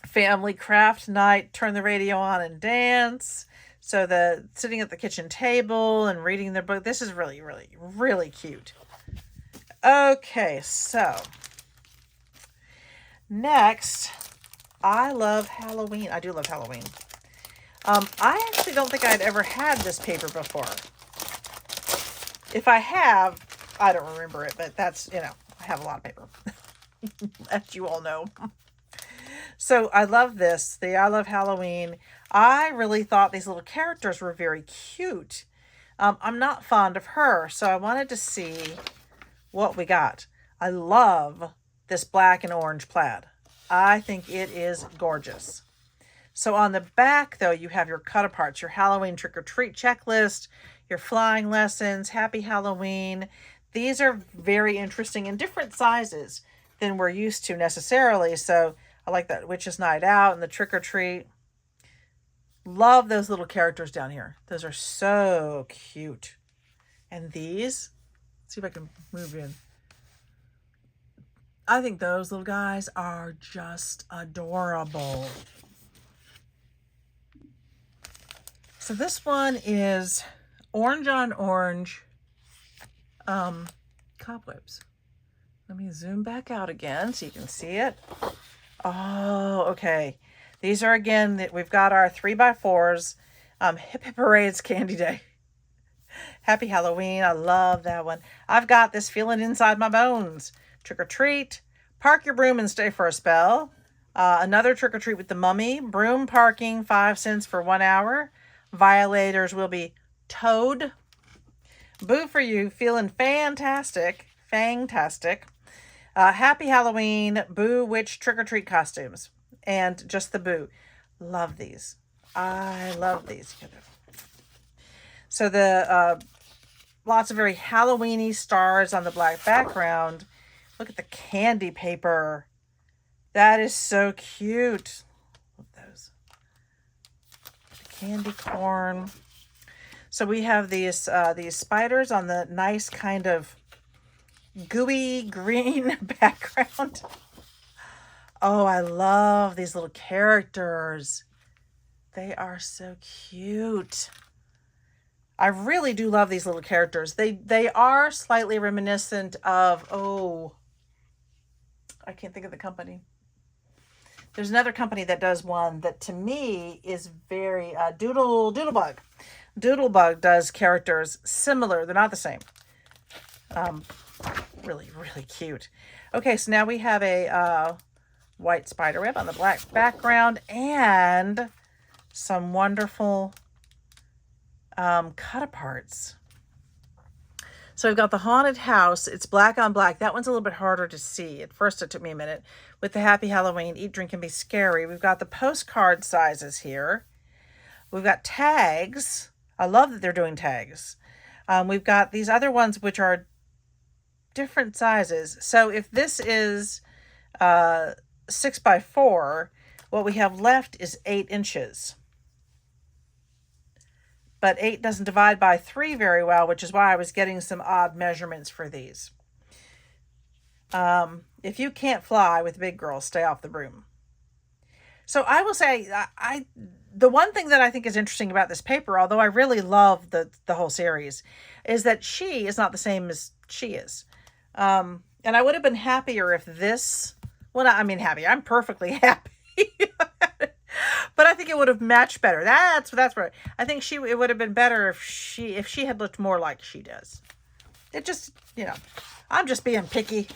Family craft night. Turn the radio on and dance. So the sitting at the kitchen table and reading their book. This is really, really, really cute. Okay, so next, I love Halloween. I do love Halloween. I actually don't think I'd ever had this paper before. If I have, I don't remember it, but that's, I have a lot of paper, as you all know. So I love this. The I love Halloween. I really thought these little characters were very cute. I'm not fond of her, so I wanted to see what we got. I love this black and orange plaid. I think it is gorgeous. So on the back, though, you have your cut-aparts, your Halloween trick-or-treat checklist, your flying lessons, happy Halloween. These are very interesting in different sizes than we're used to necessarily. So I like that Witch's Night Out and the trick-or-treat. Love those little characters down here. Those are so cute. And these, let's see if I can move in. I think those little guys are just adorable. So this one is orange on orange cobwebs. Let me zoom back out again so you can see it. Oh, okay. These are, again, we've got our 3x4s. Hip Hip Parade's Candy Day. Happy Halloween. I love that one. I've got this feeling inside my bones. Trick or treat. Park your broom and stay for a spell. Another trick or treat with the mummy. Broom parking, 5 cents for 1 hour. Violators will be towed. Boo for you. Feeling fantastic. Fangtastic. Happy Halloween. Boo witch trick or treat costumes. And just the boo. Love these. I love these. So the lots of very Halloween-y stars on the black background. Look at the candy paper. That is so cute. Look at those. The candy corn. So we have these spiders on the nice kind of gooey green background. Oh, I love these little characters. They are so cute. I really do love these little characters. They are slightly reminiscent of, I can't think of the company. There's another company that does one that to me is very Doodlebug. Doodlebug does characters similar. They're not the same. Really, really cute. Okay, so now we have a white spider web on the black background and some wonderful cut-aparts. So we've got the haunted house. It's black on black. That one's a little bit harder to see. At first it took me a minute. With the Happy Halloween, Eat, Drink, and Be Scary. We've got the postcard sizes here. We've got tags. I love that they're doing tags. We've got these other ones which are different sizes. So if this is 6x4, What we have left is 8 inches. But 8 doesn't divide by 3 very well, which is why I was getting some odd measurements for these. If you can't fly with big girls, stay off the broom. So I will say, the one thing that I think is interesting about this paper, although I really love the whole series, is that she is not the same as she is. And I would have been happier if this, well, I mean happy, I'm perfectly happy. But I think it would have matched better. That's right. I think it would have been better if she had looked more like she does. It just, I'm just being picky.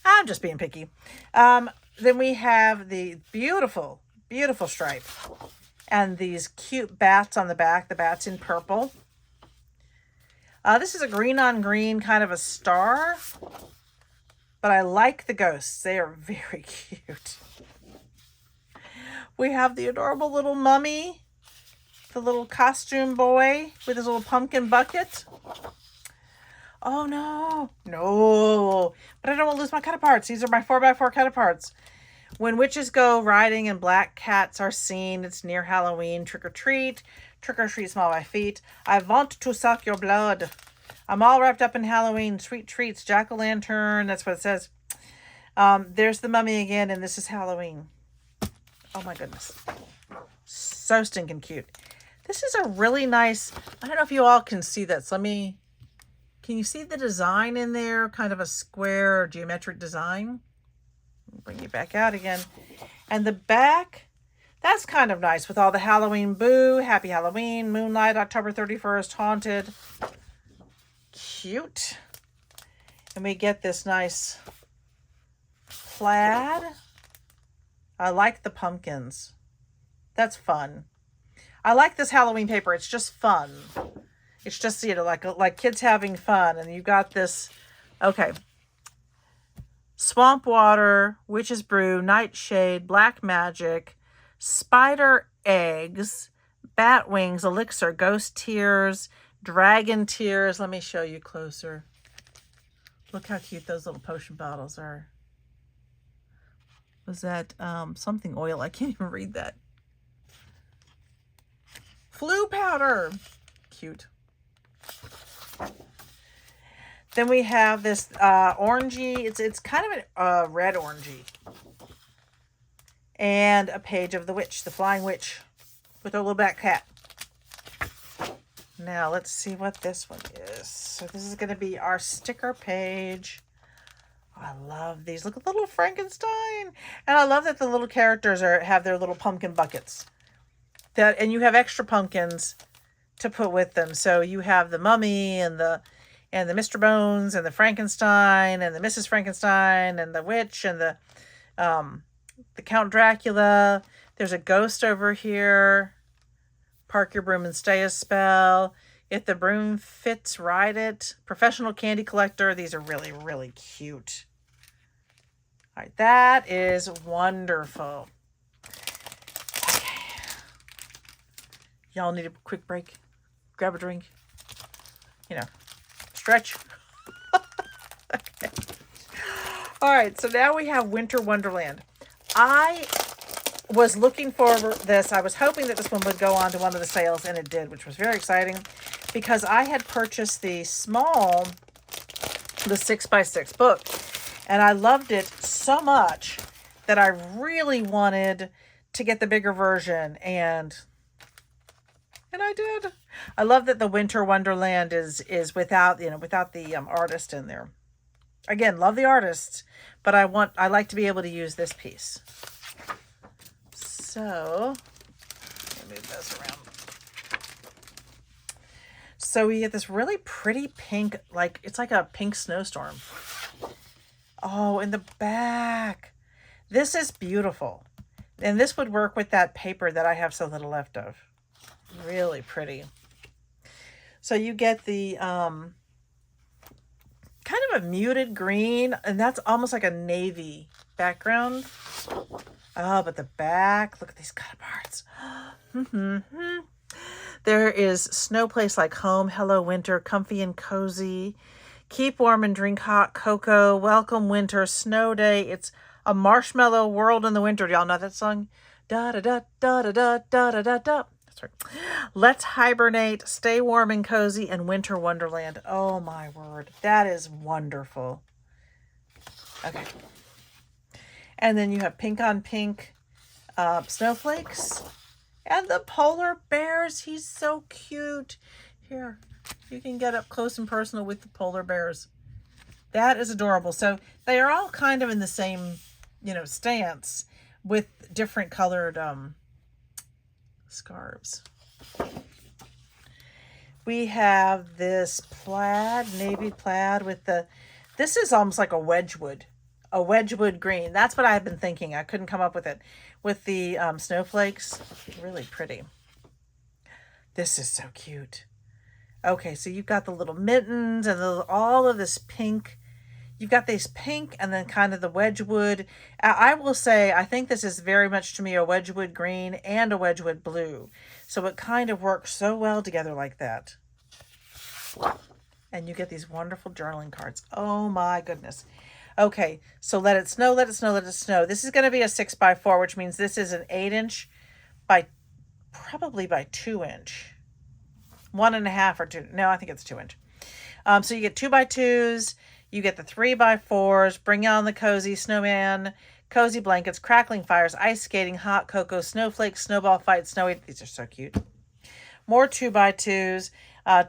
Then we have the beautiful, beautiful stripe and these cute bats on the back. The bats in purple. This is a green on green kind of a star, but I like the ghosts. They are very cute. We have the adorable little mummy, the little costume boy with his little pumpkin bucket. Oh no, but I don't want to lose my cut parts. These are my 4x4 cut parts. When witches go riding and black cats are seen, it's near Halloween. Trick or treat, smell my feet. I want to suck your blood. I'm all wrapped up in Halloween, sweet treats, jack-o'-lantern. That's what it says. There's the mummy again, and this is Halloween. Oh my goodness. So stinking cute. This is a really nice, I don't know if you all can see this. Can you see the design in there? Kind of a square geometric design. Bring you back out again. And the back, that's kind of nice with all the Halloween boo. Happy Halloween, Moonlight, October 31st, Haunted. Cute. And we get this nice plaid. I like the pumpkins. That's fun. I like this Halloween paper. It's just fun. It's just, like kids having fun. And you got this, okay. Swamp Water, Witch's Brew, Nightshade, Black Magic, Spider Eggs, Bat Wings, Elixir, Ghost Tears, Dragon Tears. Let me show you closer. Look how cute those little potion bottles are. Was that something oil? I can't even read that. Flu powder. Cute. Then we have this orangey. It's kind of a red orangey. And a page of the witch, the flying witch, with her little black cat. Now let's see what this one is. So this is going to be our sticker page. I love these. Look at the little Frankenstein. And I love that the little characters have their little pumpkin buckets. And you have extra pumpkins to put with them. So you have the mummy and the Mr. Bones and the Frankenstein and the Mrs. Frankenstein and the witch and the Count Dracula. There's a ghost over here. Park your broom and stay a spell. If the broom fits, ride it. Professional candy collector. These are really, really cute. All right, that is wonderful. Okay. Y'all need a quick break. Grab a drink. Stretch. Okay. All right, so now we have Winter Wonderland. I was looking for this. I was hoping that this one would go on to one of the sales, and it did, which was very exciting because I had purchased the 6x6 book, and I loved it so much that I really wanted to get the bigger version, and I did. I love that the Winter Wonderland is without the artist in there. Again, love the artists, but I like to be able to use this piece. So, let me move this around. So we get this really pretty pink, it's like a pink snowstorm. Oh, in the back. This is beautiful. And this would work with that paper that I have so little left of. Really pretty. So you get the kind of a muted green, and that's almost like a navy background. Oh, but the back, look at these cut parts. There is Snow Place Like Home, Hello Winter, Comfy and Cozy, Keep Warm and Drink Hot Cocoa, Welcome Winter, Snow Day. It's a marshmallow world in the winter. Do y'all know that song? Da da da da da da da da da da. That's right. Let's hibernate, stay warm and cozy in winter wonderland. Oh my word. That is wonderful. Okay. And then you have pink on pink snowflakes. And the polar bears. He's so cute. Here, you can get up close and personal with the polar bears. That is adorable. So they are all kind of in the same, stance with different colored scarves. We have this plaid, navy plaid with this is almost like a wedgwood green. That's what I've been thinking. I couldn't come up with it. With the snowflakes, really pretty. This is so cute. Okay, so you've got the little mittens and all of this pink. You've got this pink and then kind of the wedgwood. I will say, I think this is very much to me a wedgwood green and a wedgwood blue. So it kind of works so well together like that. And you get these wonderful journaling cards. Oh my goodness. Okay, so let it snow, let it snow, let it snow. This is going to be a 6x4, which means this is an 8-inch probably by 2-inch. 1.5 or 2. No, I think it's 2-inch. So you get 2x2s. You get the 3x4s. Bring on the cozy snowman, cozy blankets, crackling fires, ice skating, hot cocoa, snowflakes, snowball fight, snowy. These are so cute. More 2x2s.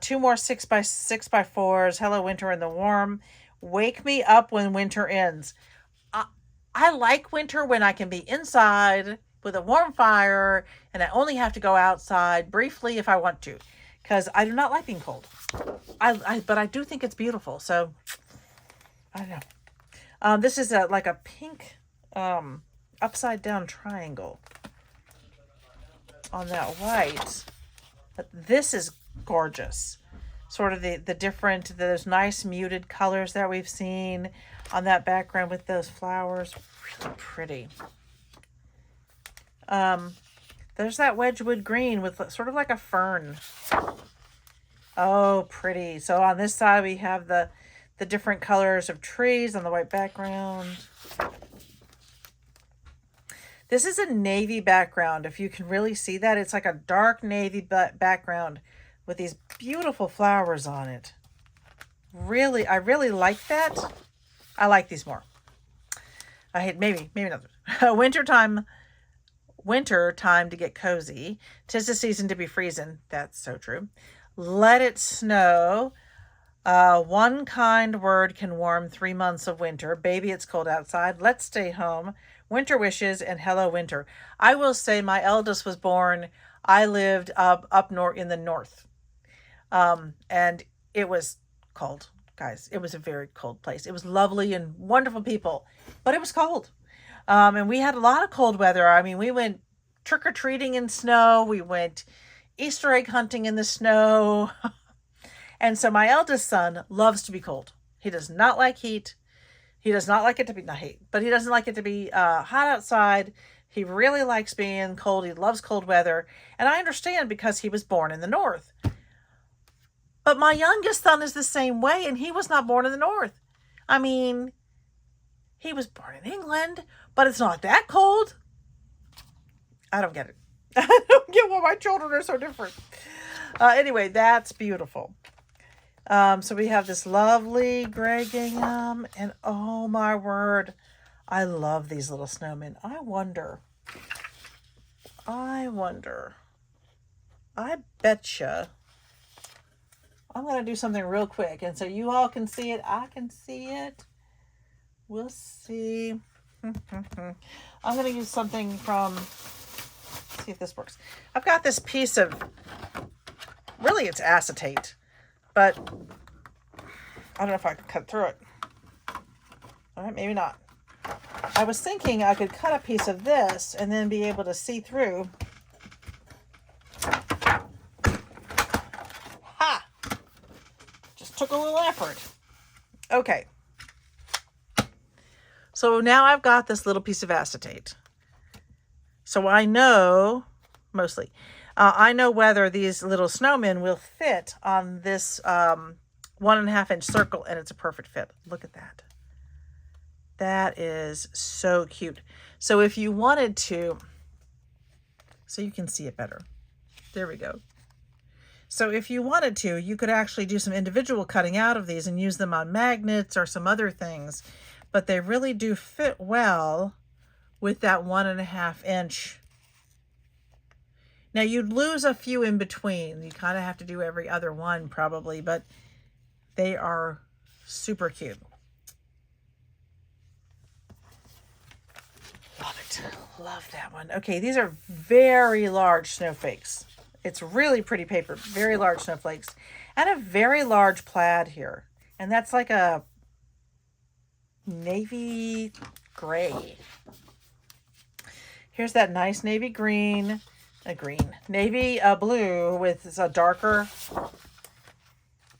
2 more 6x4s. Hello, winter in the warm. Wake me up when winter ends. I like winter when I can be inside with a warm fire and I only have to go outside briefly if I want to, because I do not like being cold. But I do think it's beautiful. So I don't know. This is like a pink upside down triangle on that white. But this is gorgeous. Sort of the different, those nice muted colors that we've seen on that background with those flowers. Really pretty. There's that wedgwood green with sort of like a fern. Oh, pretty. So on this side we have the different colors of trees on the white background. This is a navy background. If you can really see that, it's like a dark navy background with these beautiful flowers on it. Really, I really like that. I like these more. I hate maybe not. Winter time to get cozy. 'Tis the season to be freezing. That's so true. Let it snow. One kind word can warm 3 months of winter. Baby, it's cold outside. Let's stay home. Winter wishes and hello winter. I will say my eldest was born. I lived up north in the north. And it was cold, guys. It was a very cold place. It was lovely and wonderful people, but it was cold. And we had a lot of cold weather. I mean, we went trick-or-treating in snow. We went Easter egg hunting in the snow. And so my eldest son loves to be cold. He does not like heat. He does not like it to be, not heat, but he doesn't like it to be hot outside. He really likes being cold. He loves cold weather. And I understand because he was born in the north. But my youngest son is the same way, and he was not born in the north. I mean, he was born in England, but it's not that cold. I don't get it. I don't get why my children are so different. Anyway, that's beautiful. So we have this lovely gray gingham, and oh my word, I love these little snowmen. I wonder. I betcha. I'm going to do something real quick, and so you all can see it. I can see it. We'll see. I'm going to use something from, let's see if this works. I've got this piece of, really it's acetate, but I don't know if I could cut through it. All right, maybe not. I was thinking I could cut a piece of this and then be able to see through. Ha! Just took a little effort. Okay. So now I've got this little piece of acetate. So I know, mostly, I know whether these little snowmen will fit on this 1.5 inch circle, and it's a perfect fit. Look at that. That is so cute. So if you wanted to, so you can see it better. There we go. So if you wanted to, you could actually do some individual cutting out of these and use them on magnets or some other things, but they really do fit well with that 1.5 inch. Now you'd lose a few in between. You kind of have to do every other one probably, but they are super cute. Love it. Love that one. Okay, these are very large snowflakes. It's really pretty paper, very large snowflakes, and a very large plaid here. And that's like a navy gray. Here's that nice navy green, navy blue with a darker.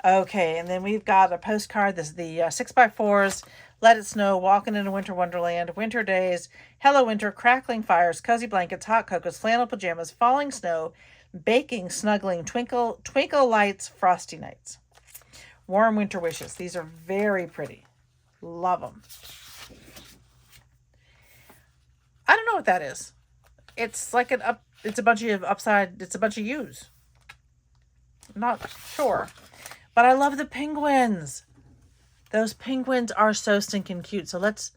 Okay, and then we've got a postcard. This is the 6x4s. Let it snow, walking in a winter wonderland, winter days, hello winter, crackling fires, cozy blankets, hot cocos, flannel pajamas, falling snow, baking, snuggling, twinkle lights, frosty nights. Warm winter wishes. These are very pretty. Love them. I don't know what that is. It's like it's a bunch of U's. I'm not sure. But I love the penguins. Those penguins are so stinking cute. So let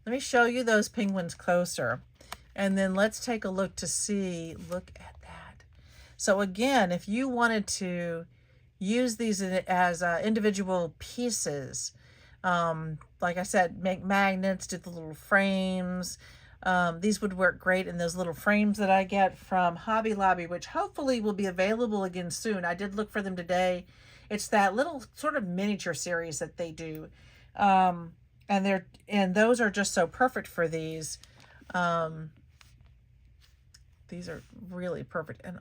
me show you those penguins closer. And then let's take a look to see, look at that. So again, if you wanted to use these as individual pieces, like I said, make magnets, do the little frames. These would work great in those little frames that I get from Hobby Lobby, which hopefully will be available again soon. I did look for them today. It's that little sort of miniature series that they do. And those are just so perfect for these. These are really perfect. And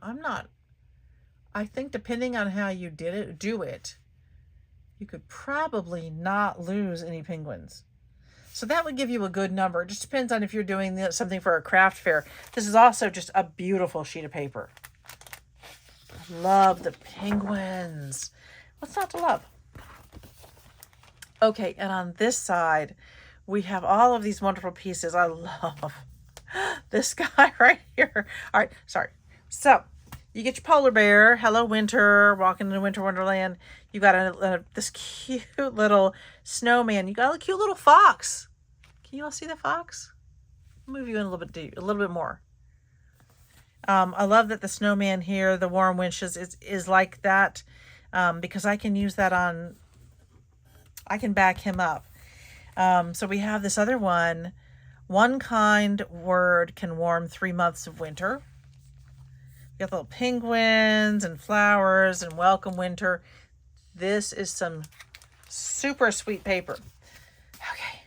I think depending on how you do it, you could probably not lose any penguins. So that would give you a good number. It just depends on if you're doing something for a craft fair. This is also just a beautiful sheet of paper. I love the penguins. What's not to love? Okay, and on this side, we have all of these wonderful pieces. I love this guy right here. All right, sorry. So you get your polar bear, hello winter, walking in a winter wonderland. You got this cute little snowman. You got a cute little fox. Can you all see the fox? I'll move you in a little bit more. I love that the snowman here, the warm wishes, is like that, because I can use that on. I can back him up. So we have this other one. One kind word can warm 3 months of winter. We got little penguins and flowers and welcome winter. This is some super sweet paper. Okay.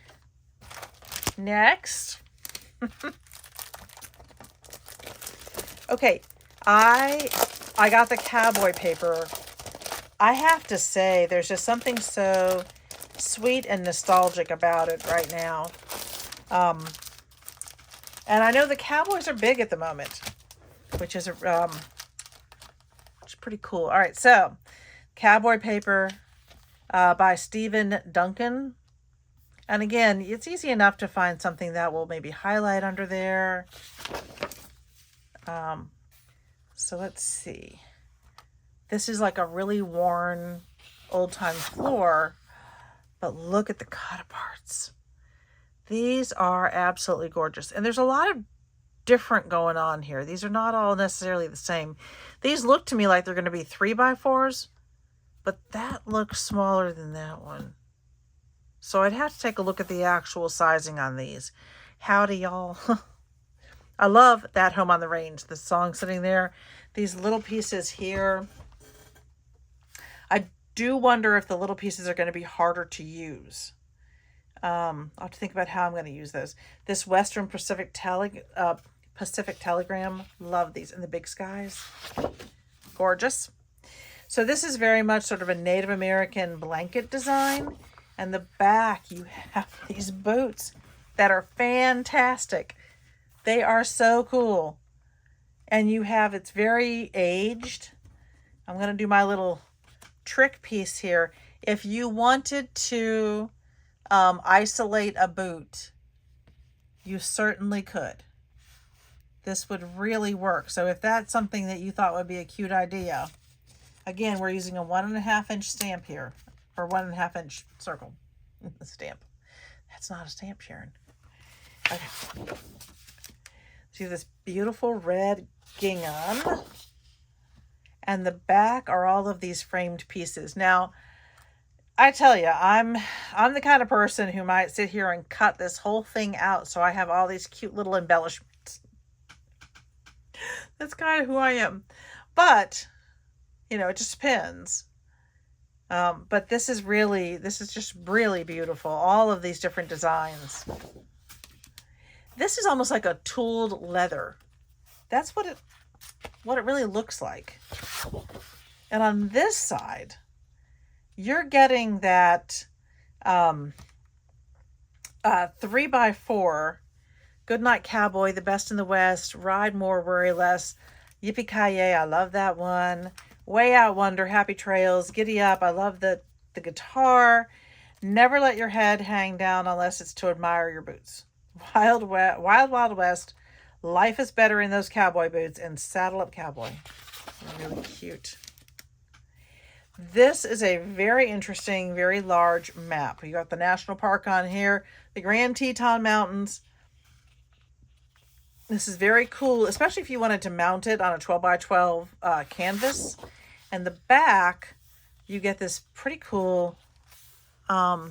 Next. Okay. I got the Cowboy paper. I have to say there's just something so sweet and nostalgic about it right now. And I know the Cowboys are big at the moment, which is pretty cool. All right, so Cowboy paper by Stephen Duncan. And again, it's easy enough to find something that will maybe highlight under there. So let's see. This is like a really worn old-time floor, but look at the cut aparts. These are absolutely gorgeous. And there's a lot of different going on here. These are not all necessarily the same. These look to me like they're going to be 3x4s, but that looks smaller than that one. So I'd have to take a look at the actual sizing on these. Howdy, y'all. I love that Home on the Range, the song sitting there. These little pieces here. I do wonder if the little pieces are going to be harder to use. I'll have to think about how I'm going to use those. This Western Pacific Telegram. Love these. And the big skies. Gorgeous. So this is very much sort of a Native American blanket design. And the back, you have these boots that are fantastic. They are so cool. And it's very aged. I'm going to do my little trick piece here. If you wanted to isolate a boot, you certainly could. this would really work. So if that's something that you thought would be a cute idea, again, we're using a 1.5 inch stamp here, or 1.5 inch circle stamp. That's not a stamp, Sharon. Okay. See this beautiful red gingham, and the back are all of these framed pieces. Now, I tell you, I'm the kind of person who might sit here and cut this whole thing out so I have all these cute little embellishments. That's kind of who I am. But, you know, it just depends. But this is just really beautiful. All of these different designs. This is almost like a tooled leather. That's what it really looks like. And on this side, you're getting that 3x4, Goodnight Cowboy, The Best in the West, Ride More, Worry Less, Yippee-Ki-Yay, I love that one. Way Out Wonder, Happy Trails, Giddy Up, I love the guitar. Never Let Your Head Hang Down Unless It's to Admire Your Boots. Wild Wild West, Life is Better in Those Cowboy Boots, and Saddle Up Cowboy. Really cute. This is a very interesting, very large map. You got the national park on here, the Grand Teton Mountains. This is very cool, especially if you wanted to mount it on a 12x12 canvas. And the back, you get this pretty cool, but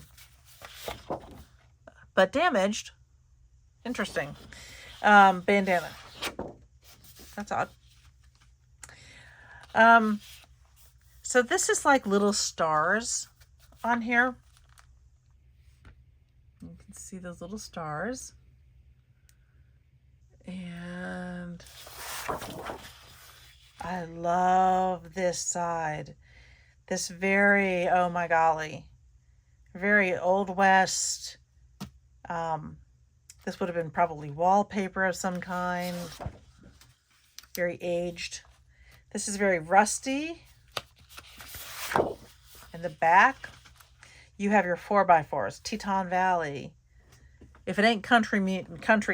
damaged, interesting, bandana. That's odd. So this is like little stars on here. You can see those little stars. And I love this side. This very, oh my golly, very Old West. This would have been probably wallpaper of some kind. Very aged. This is very rusty. In the back, you have your 4x4s, Teton Valley. If it ain't country,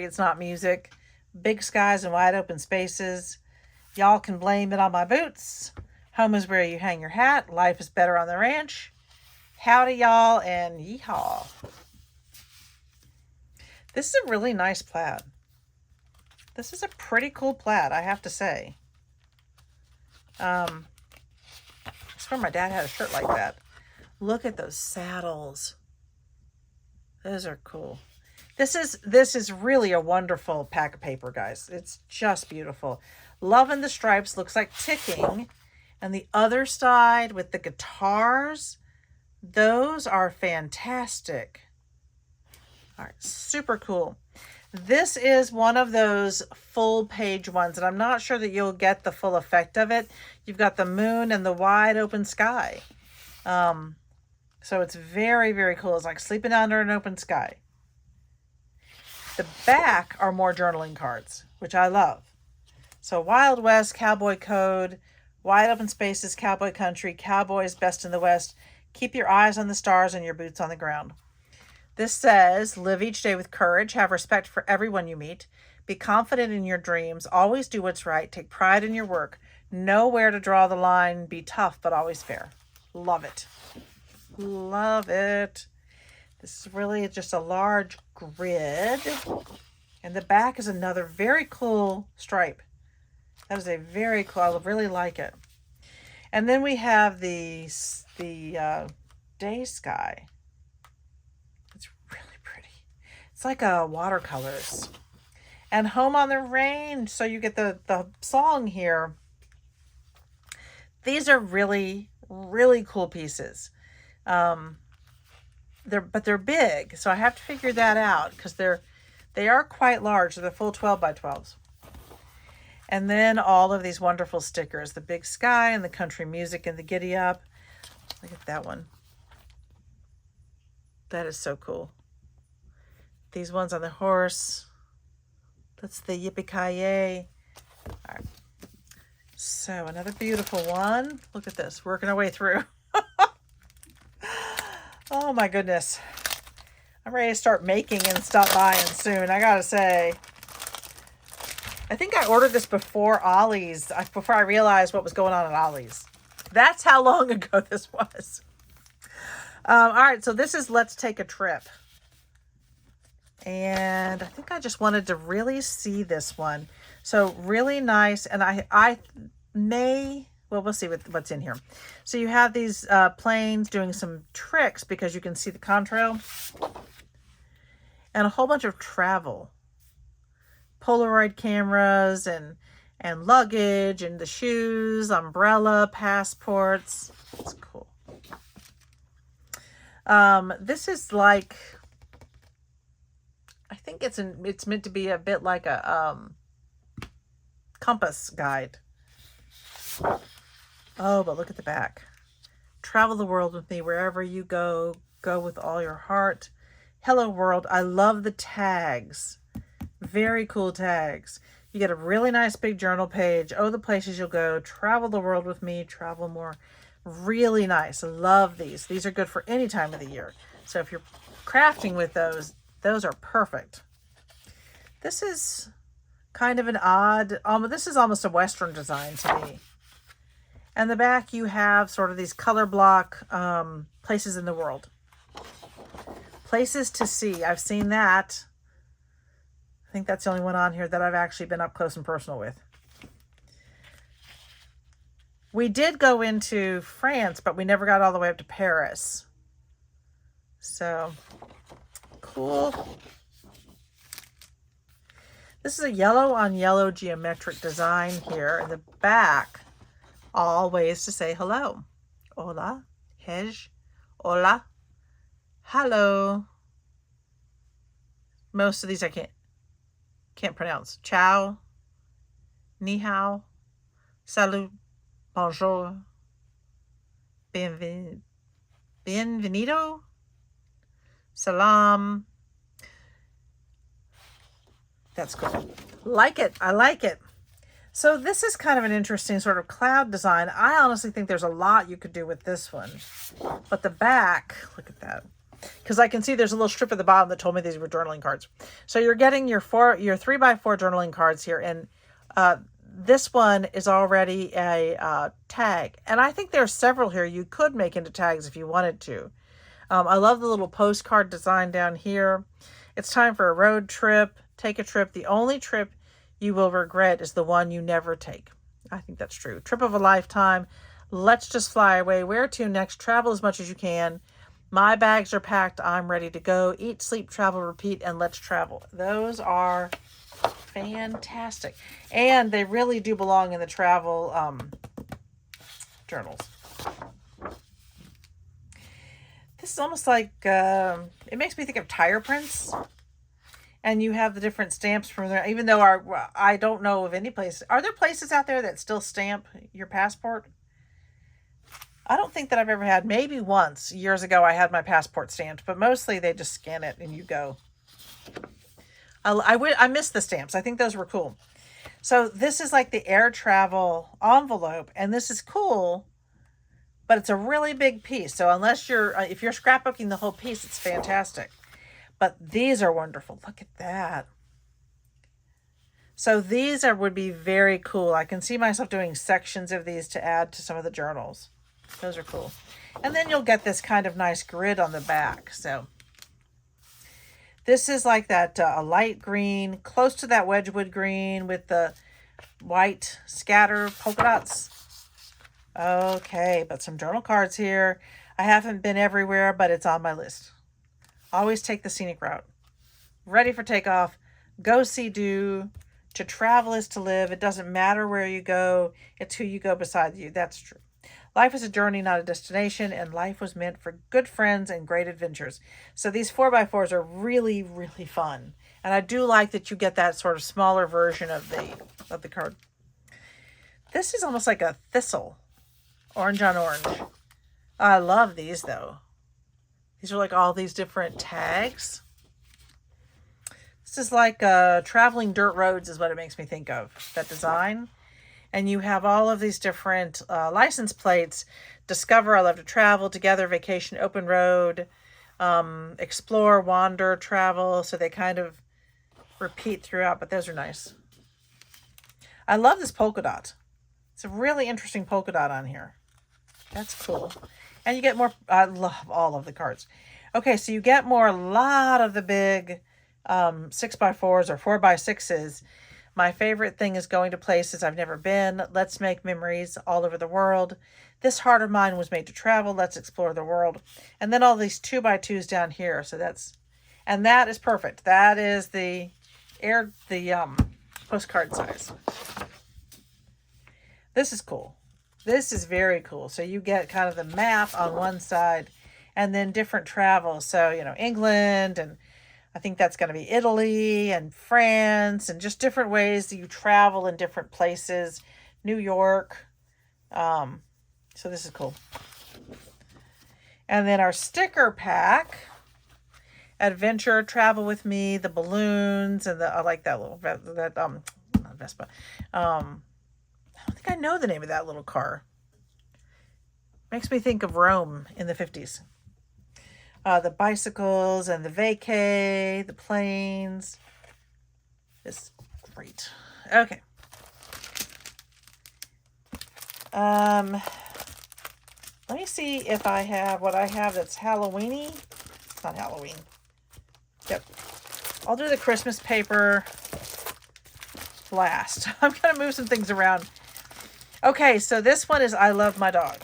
it's not music. Big skies and wide open spaces. Y'all can blame it on my boots. Home is where you hang your hat. Life is better on the ranch. Howdy, y'all, and yeehaw. This is a really nice plaid. This is a pretty cool plaid, I have to say. I swear my dad had a shirt like that. Look at those saddles. Those are cool. This is really a wonderful pack of paper, guys. It's just beautiful. Loving the stripes. Looks like ticking. And the other side with the guitars, those are fantastic. All right, super cool. This is one of those full page ones, and I'm not sure that you'll get the full effect of it. You've got the moon and the wide open sky. So it's very, very cool. It's like sleeping under an open sky. The back are more journaling cards, which I love. So Wild West, Cowboy Code, Wide Open Spaces, Cowboy Country, Cowboys, Best in the West. Keep your eyes on the stars and your boots on the ground. This says, live each day with courage, have respect for everyone you meet, be confident in your dreams, always do what's right, take pride in your work, know where to draw the line, be tough but always fair. Love it. Love it. This is really just a large grid. And the back is another very cool stripe. That is a very cool, I really like it. And then we have the day sky. It's really pretty. It's like a watercolors. And Home on the Range. So you get the song here. These are really, really cool pieces. They're big, so I have to figure that out because they are quite large. They're the full 12x12s. And then all of these wonderful stickers, the big sky and the country music and the giddy up. Look at that one. That is so cool. These ones on the horse. That's the yippee-ki-yay. All right. So another beautiful one. Look at this, working our way through. Oh my goodness. I'm ready to start making and stop buying soon, I gotta say. I think I ordered this before Ollie's, before I realized what was going on at Ollie's. That's how long ago this was. All right, so this is Let's Take a Trip. And I think I just wanted to really see this one. So really nice. And I may, well, we'll see what's in here. So you have these planes doing some tricks because you can see the contrail. And a whole bunch of travel. Polaroid cameras and luggage and the shoes, umbrella, passports. It's cool. This is like, I think it's meant to be a bit like a compass guide. Oh, but look at the back. Travel the world with me wherever you go. Go with all your heart. Hello world. I love the tags. Very cool tags. You get a really nice big journal page. Oh, the places you'll go. Travel the world with me. Travel more. Really nice. I love these. These are good for any time of the year. So if you're crafting with those are perfect. This is kind of an odd, this is almost a Western design to me. And the back you have sort of these color block places in the world. Places to see. I've seen that. I think that's the only one on here that I've actually been up close and personal with. We did go into France, but we never got all the way up to Paris. So, cool. This is a yellow on yellow geometric design here. In the back, all ways to say hello. Hola, hej, hola, hello. Most of these I can't pronounce. Ciao, ni hao, salut, bonjour, bienvenido, salam. That's cool. Like it. I like it. So this is kind of an interesting sort of cloud design. I honestly think there's a lot you could do with this one. But the back, look at that. Because I can see there's a little strip at the bottom that told me these were journaling cards. So you're getting your 3x4 journaling cards here. And this one is already a tag. And I think there's several here you could make into tags if you wanted to. I love the little postcard design down here. It's time for a road trip. Take a trip. The only trip you will regret is the one you never take. I think that's true. Trip of a lifetime. Let's just fly away. Where to next? Travel as much as you can. My bags are packed. I'm ready to go. Eat, sleep, travel, repeat, and let's travel. Those are fantastic. And they really do belong in the travel journals. This is almost like, it makes me think of tire prints. And you have the different stamps from there. Even though I don't know of any place. Are there places out there that still stamp your passport? I don't think that I've ever had. Maybe once, years ago, I had my passport stamped. But mostly they just scan it and you go. I miss the stamps. I think those were cool. So this is like the air travel envelope. And this is cool. But it's a really big piece. So unless if you're scrapbooking the whole piece, it's fantastic. But these are wonderful. Look at that. So these would be very cool. I can see myself doing sections of these to add to some of the journals. Those are cool. And then you'll get this kind of nice grid on the back. So this is like that a light green, close to that Wedgwood green with the white scatter polka dots. Okay, but some journal cards here. I haven't been everywhere, but it's on my list. Always take the scenic route. Ready for takeoff. Go see do. To travel is to live. It doesn't matter where you go. It's who you go beside you. That's true. Life is a journey, not a destination. And life was meant for good friends and great adventures. So these 4x4s are really, really fun. And I do like that you get that sort of smaller version of the card. This is almost like a thistle. Orange on orange. I love these though. These are like all these different tags. This is like traveling dirt roads is what it makes me think of, that design. And you have all of these different license plates. Discover, I love to travel, together, vacation, open road, explore, wander, travel. So they kind of repeat throughout, but those are nice. I love this polka dot. It's a really interesting polka dot on here. That's cool. And you get more, I love all of the cards. Okay, so you get a lot of the big 6x4s or 4x6s. My favorite thing is going to places I've never been. Let's make memories all over the world. This heart of mine was made to travel. Let's explore the world. And then all these 2x2s down here. So and that is perfect. That is the postcard size. This is cool. This is very cool. So you get kind of the map on one side and then different travels. So, England, and I think that's going to be Italy and France, and just different ways that you travel in different places. New York. So this is cool. And then our sticker pack. Adventure, travel with me, the balloons, and I like that little, not Vespa. I don't think I know the name of that little car. Makes me think of Rome in the 50s. The bicycles and the vacay, the planes. It's great. Okay. Let me see if I have what I have that's Halloween-y. It's not Halloween. Yep. I'll do the Christmas paper last. I'm going to move some things around. Okay, so this one is I Love My Dog.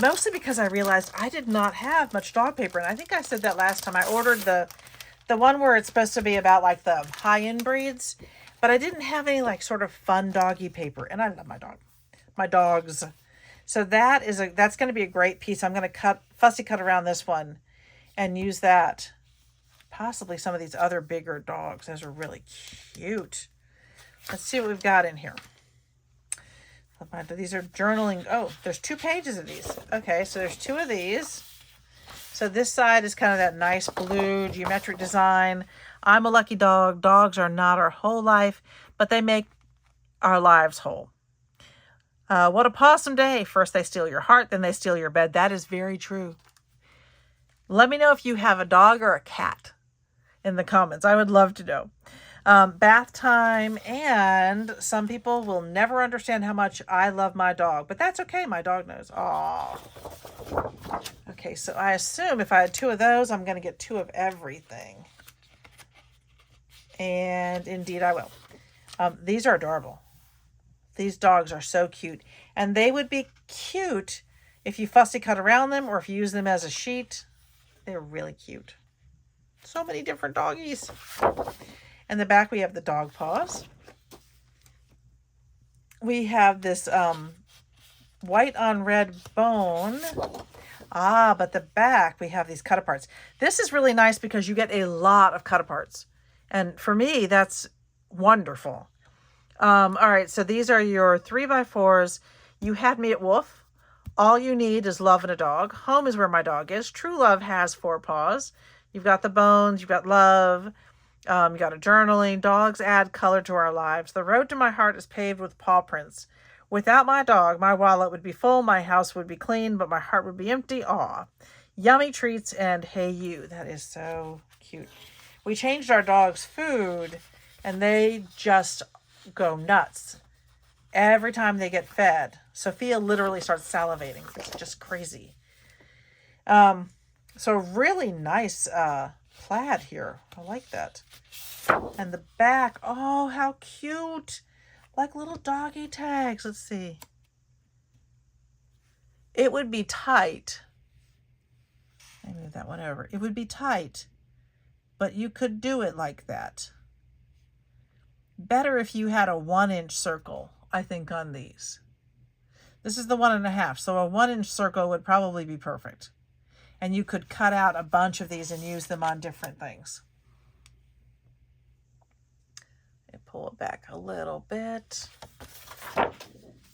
Mostly because I realized I did not have much dog paper. And I think I said that last time. I ordered the one where it's supposed to be about like the high-end breeds. But I didn't have any like sort of fun doggy paper. And I love my dogs. So that's going to be a great piece. I'm going to fussy cut around this one and use that. Possibly some of these other bigger dogs. Those are really cute. Let's see what we've got in here. These are journaling. Oh, there's 2 pages of these. Okay, so there's 2 of these. So this side is kind of that nice blue geometric design. I'm a lucky dog. Dogs are not our whole life, but they make our lives whole. What a possum day. First they steal your heart, then they steal your bed. That is very true. Let me know if you have a dog or a cat in the comments. I would love to know. Bath time, and some people will never understand how much I love my dog, but that's okay. My dog knows. Aww. Okay, so I assume if I had 2 of those, I'm going to get 2 of everything. And indeed I will. These are adorable. These dogs are so cute. And they would be cute if you fussy cut around them or if you use them as a sheet. They're really cute. So many different doggies. In the back we have the dog paws. We have this white on red bone. But the back we have these cut-aparts. This is really nice because you get a lot of cut-aparts. And for me, that's wonderful. All right, so these are your 3x4s. You had me at wolf. All you need is love and a dog. Home is where my dog is. True love has 4 paws. You've got the bones. You've got love. You got a journaling. Dogs add color to our lives. The road to my heart is paved with paw prints. Without my dog, my wallet would be full. My house would be clean, but my heart would be empty. Aw. Yummy treats and hey you. That is so cute. We changed our dog's food, and they just go nuts every time they get fed. Sophia literally starts salivating. It's just crazy. So really nice plaid here. I like that. And the back, oh, how cute. Like little doggy tags. Let's see. It would be tight. Let me move that one over. It would be tight, but you could do it like that. Better if you had a 1-inch circle, I think, on these. This is the 1.5, so a 1-inch circle would probably be perfect. And you could cut out a bunch of these and use them on different things. And pull it back a little bit.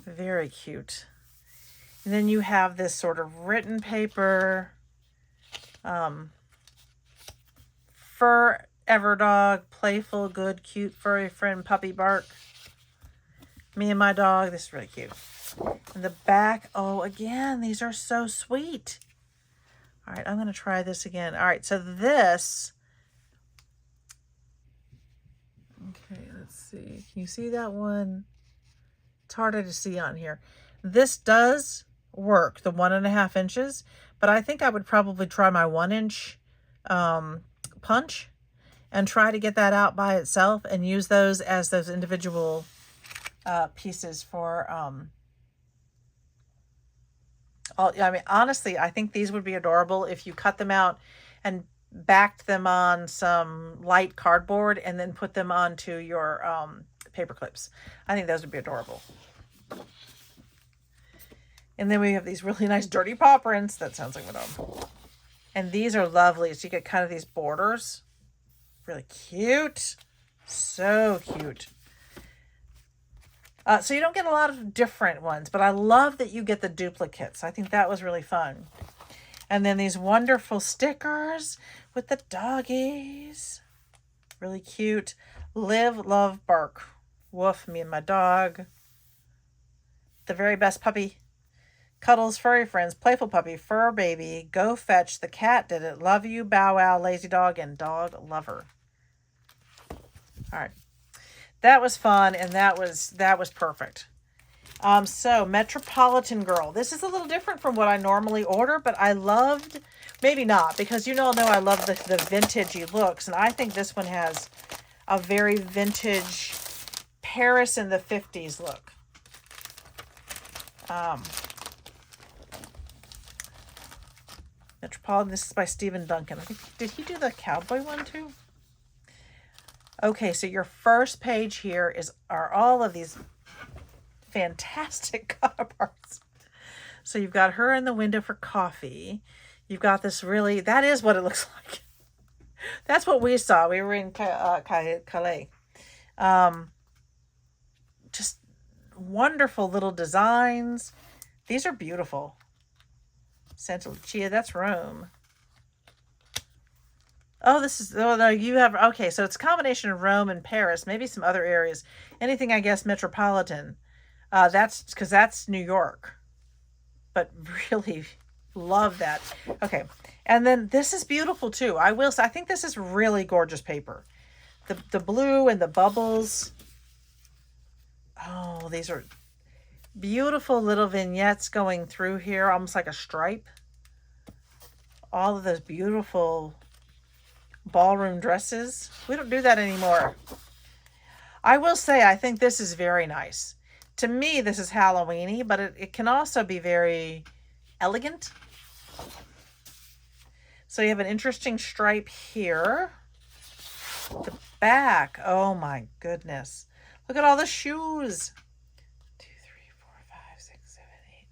Very cute. And then you have this sort of written paper. Forever dog, playful, good, cute, furry friend, puppy bark. Me and my dog. This is really cute. And the back, oh, again, these are so sweet. All right, I'm going to try this again. All right, so this Let's see. Can you see that one? It's harder to see on here. This does work, the 1.5 inches, but I think I would probably try my 1-inch punch and try to get that out by itself and use those as those individual pieces for, I mean, honestly, I think these would be adorable if you cut them out and backed them on some light cardboard and then put them onto your paper clips. I think those would be adorable. And then we have these really nice dirty paw prints. That sounds like Madame. And these are lovely. So you get kind of these borders. Really cute. So cute. So you don't get a lot of different ones, but I love that you get the duplicates. I think that was really fun. And then these wonderful stickers with the doggies. Really cute. Live, love, bark. Woof, me and my dog. The very best puppy. Cuddles, furry friends, playful puppy, fur baby, go fetch, the cat did it, love you, bow wow, lazy dog, and dog lover. All right. That was fun, and that was perfect. So Metropolitan Girl. This is a little different from what I normally order, but I loved, maybe not, because you all know I love the vintagey looks, and I think this one has a very vintage Paris in the 50s look. Metropolitan, this is by Stephen Duncan. I think, did he do the Cowboy one too? Okay, so your first page here are all of these fantastic counterparts. So you've got her in the window for coffee. You've got this really, that is what it looks like. That's what we saw. We were in Calais. Just wonderful little designs. These are beautiful. Santa Lucia, that's Rome. Oh, this is, oh no, you have, okay, so it's a combination of Rome and Paris, maybe some other areas. Anything, I guess, metropolitan. That's, because that's New York. But really love that. Okay, and then this is beautiful too. I will say, I think this is really gorgeous paper. The blue and the bubbles. Oh, these are beautiful little vignettes going through here, almost like a stripe. All of those beautiful ballroom dresses. We don't do that anymore. I will say, I think this is very nice. To me, this is Halloween-y, but it can also be very elegant. So you have an interesting stripe here. The back, oh my goodness. Look at all the shoes. 2, 3, 4, 5, 6, 7, 8,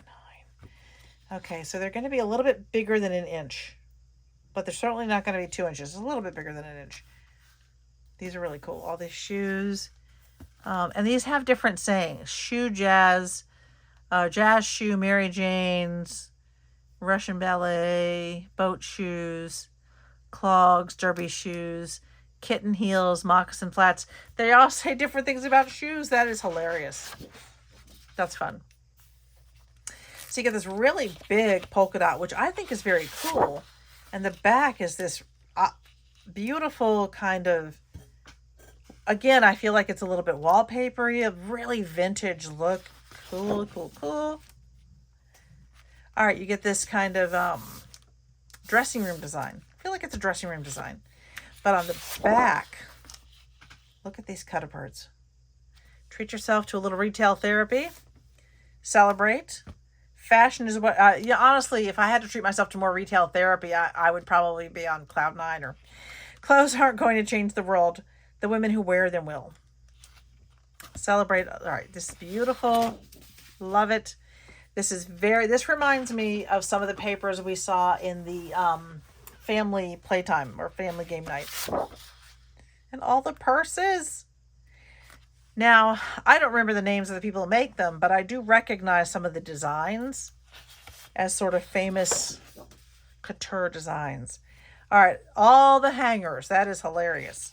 9. Okay, so they're going to be a little bit bigger than an inch. But they're certainly not going to be 2 inches. It's a little bit bigger than an inch. These are really cool. All these shoes. And these have different sayings. Shoe jazz, jazz shoe, Mary Jane's, Russian ballet, boat shoes, clogs, derby shoes, kitten heels, moccasin flats. They all say different things about shoes. That is hilarious. That's fun. So you get this really big polka dot, which I think is very cool. And the back is this beautiful kind of, again, I feel like it's a little bit wallpapery, a really vintage look. Cool, cool, cool. All right, you get this kind of dressing room design. I feel like it's a dressing room design. But on the back, look at these cut-aparts. Treat yourself to a little retail therapy. Celebrate. Fashion is what, yeah, honestly, if I had to treat myself to more retail therapy, I would probably be on cloud 9. Or clothes aren't going to change the world. The women who wear them will. Celebrate. All right, this is beautiful. Love it. This reminds me of some of the papers we saw in the family playtime or family game night. And all the purses. Now, I don't remember the names of the people who make them, but I do recognize some of the designs as sort of famous couture designs. All right, all the hangers. That is hilarious.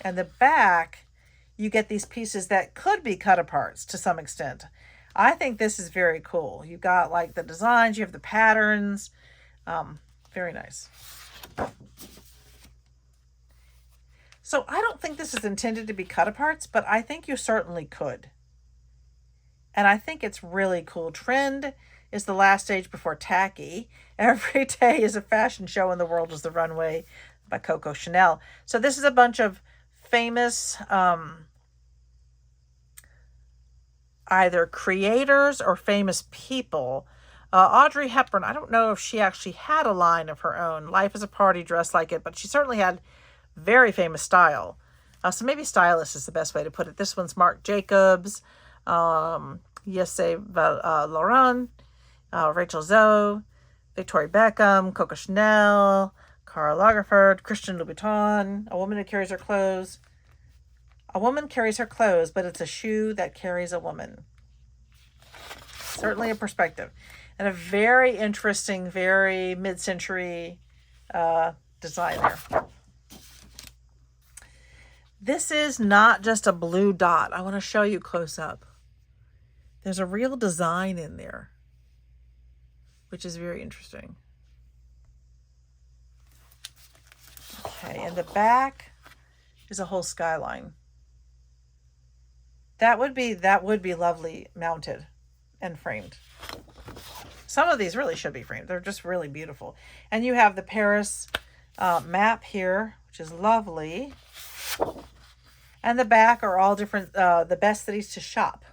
And the back, you get these pieces that could be cut aparts to some extent. I think this is very cool. You've got like the designs, you have the patterns. Very nice. So I don't think this is intended to be cut aparts, but I think you certainly could. And I think it's really cool. Trend is the last stage before tacky. Every day is a fashion show and the world is the runway by Coco Chanel. So this is a bunch of famous either creators or famous people. Audrey Hepburn, I don't know if she actually had a line of her own. Life is a party, dress like it, but she certainly had very famous style. So maybe stylist is the best way to put it. This one's Marc Jacobs, Laurent, Rachel Zoe, Victoria Beckham, Coco Chanel, Karl Lagerfeld, Christian Louboutin, a woman who carries her clothes. A woman carries her clothes, but it's a shoe that carries a woman. Certainly a perspective. And a very interesting, very mid-century design there. This is not just a blue dot. I want to show you close up. There's a real design in there, which is very interesting. Okay, and the back is a whole skyline. That would be lovely mounted and framed. Some of these really should be framed. They're just really beautiful. And you have the Paris map here, which is lovely. And the back are all different, the best cities to shop.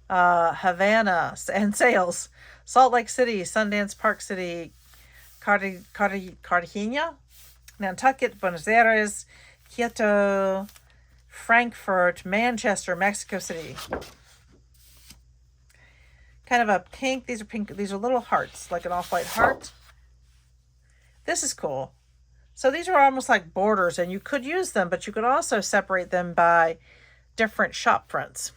Havana and sales. Salt Lake City, Sundance Park City, Cartagena, Nantucket, Buenos Aires, Kyoto, Frankfurt, Manchester, Mexico City. Kind of a pink. These are pink. These are little hearts, like an off-white heart. This is cool. So these are almost like borders, and you could use them, but you could also separate them by different shop fronts.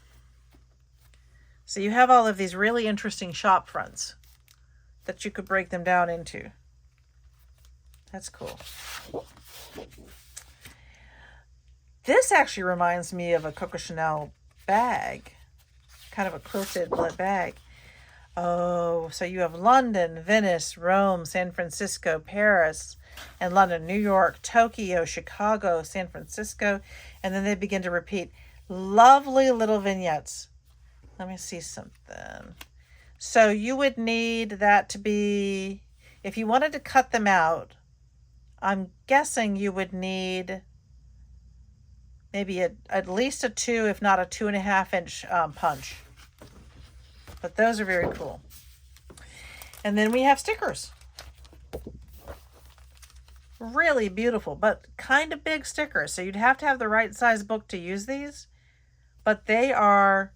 So you have all of these really interesting shop fronts that you could break them down into. That's cool. This actually reminds me of a Coco Chanel bag, kind of a quilted bag. Oh, so you have London, Venice, Rome, San Francisco, Paris, and London, New York, Tokyo, Chicago, San Francisco, and then they begin to repeat. Lovely little vignettes. Let me see something. So you would need that to be, if you wanted to cut them out, I'm guessing you would need maybe at least a 2, if not a 2.5 inch punch. But those are very cool. And then we have stickers. Really beautiful, but kind of big stickers. So you'd have to have the right size book to use these. But they are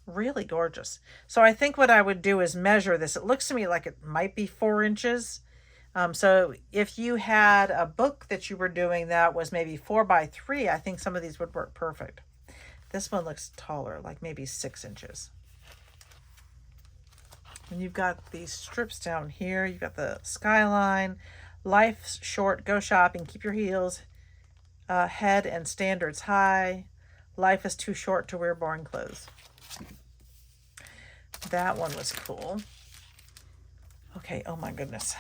really gorgeous. So I think what I would do is measure this. It looks to me like it might be 4 inches. So if you had a book that you were doing that was maybe 4x3, I think some of these would work perfect. This one looks taller, like maybe 6 inches. And you've got these strips down here. You've got the skyline. Life's short, go shopping, keep your heels, head and standards high. Life is too short to wear boring clothes. That one was cool. Okay, oh my goodness.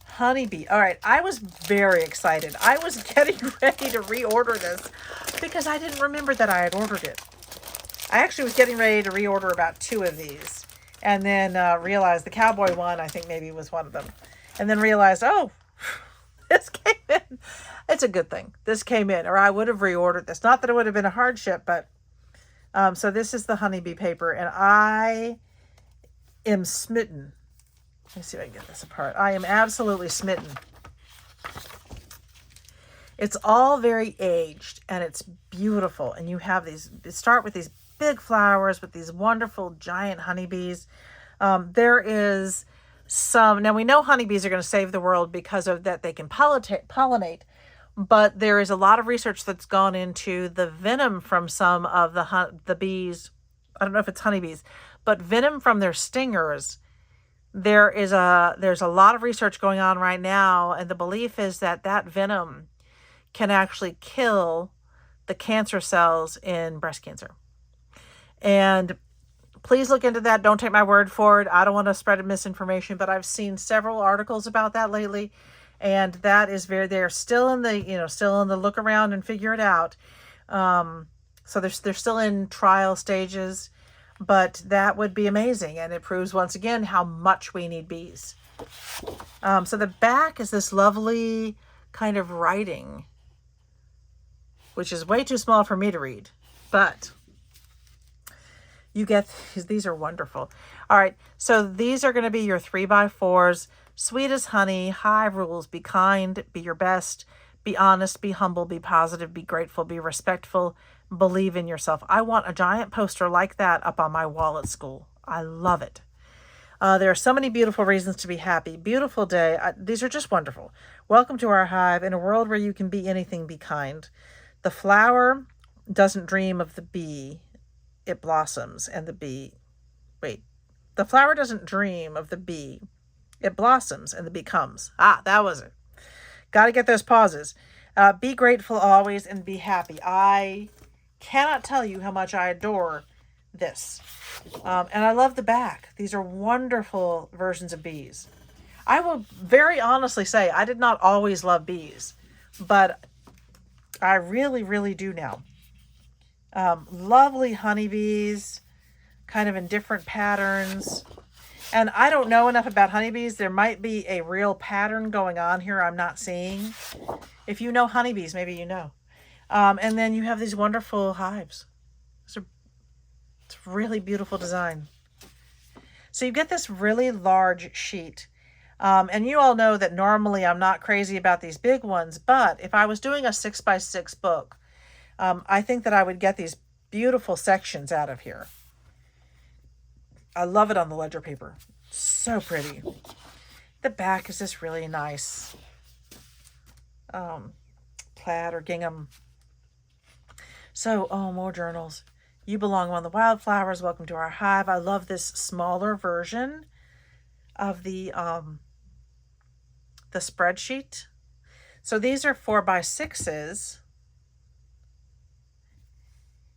Honeybee. All right, I was very excited. I was getting ready to reorder this because I didn't remember that I had ordered it. I actually was getting ready to reorder about 2 of these and then realized the Cowboy one, I think maybe was one of them. And then realized, oh, this came in. It's a good thing. This came in, or I would have reordered this. Not that it would have been a hardship, but so this is the honeybee paper, and I am smitten. Let me see if I can get this apart. I am absolutely smitten. It's all very aged, and it's beautiful. And you have these, start with these big flowers with these wonderful giant honeybees. There is some, now we know honeybees are going to save the world because of that they can pollinate, but there is a lot of research that's gone into the venom from some of the bees. I don't know if it's honeybees, but venom from their stingers. There's a lot of research going on right now, and the belief is that that venom can actually kill the cancer cells in breast cancer. And please look into that. Don't take my word for it. I don't want to spread misinformation, but I've seen several articles about that lately. And that is they're still in the, still in the look around and figure it out. So they're still in trial stages, but that would be amazing. And it proves once again how much we need bees. So the back is this lovely kind of writing, which is way too small for me to read, but you get, these are wonderful. All right. So these are going to be your 3x4s. Sweet as honey, hive rules, be kind, be your best, be honest, be humble, be positive, be grateful, be respectful, believe in yourself. I want a giant poster like that up on my wall at school. I love it. There are so many beautiful reasons to be happy. Beautiful day. These are just wonderful. Welcome to our hive. In a world where you can be anything, be kind. The flower doesn't dream of the bee. It blossoms and the bee. Wait. The flower doesn't dream of the bee. It blossoms and the bee comes. Ah, that was it. Got to get those pauses. Be grateful always and be happy. I cannot tell you how much I adore this. And I love the back. These are wonderful versions of bees. I will very honestly say I did not always love bees, but I really, really do now. Lovely honeybees, kind of in different patterns. And I don't know enough about honeybees. There might be a real pattern going on here I'm not seeing. If you know honeybees, maybe you know. And then you have these wonderful hives. It's a really beautiful design. So you get this really large sheet. And you all know that normally I'm not crazy about these big ones, but if I was doing a 6x6 book, I think that I would get these beautiful sections out of here. I love it on the ledger paper. So pretty. The back is this really nice plaid or gingham. So, more journals. You belong among the wildflowers. Welcome to our hive. I love this smaller version of the spreadsheet. So these are 4x6s.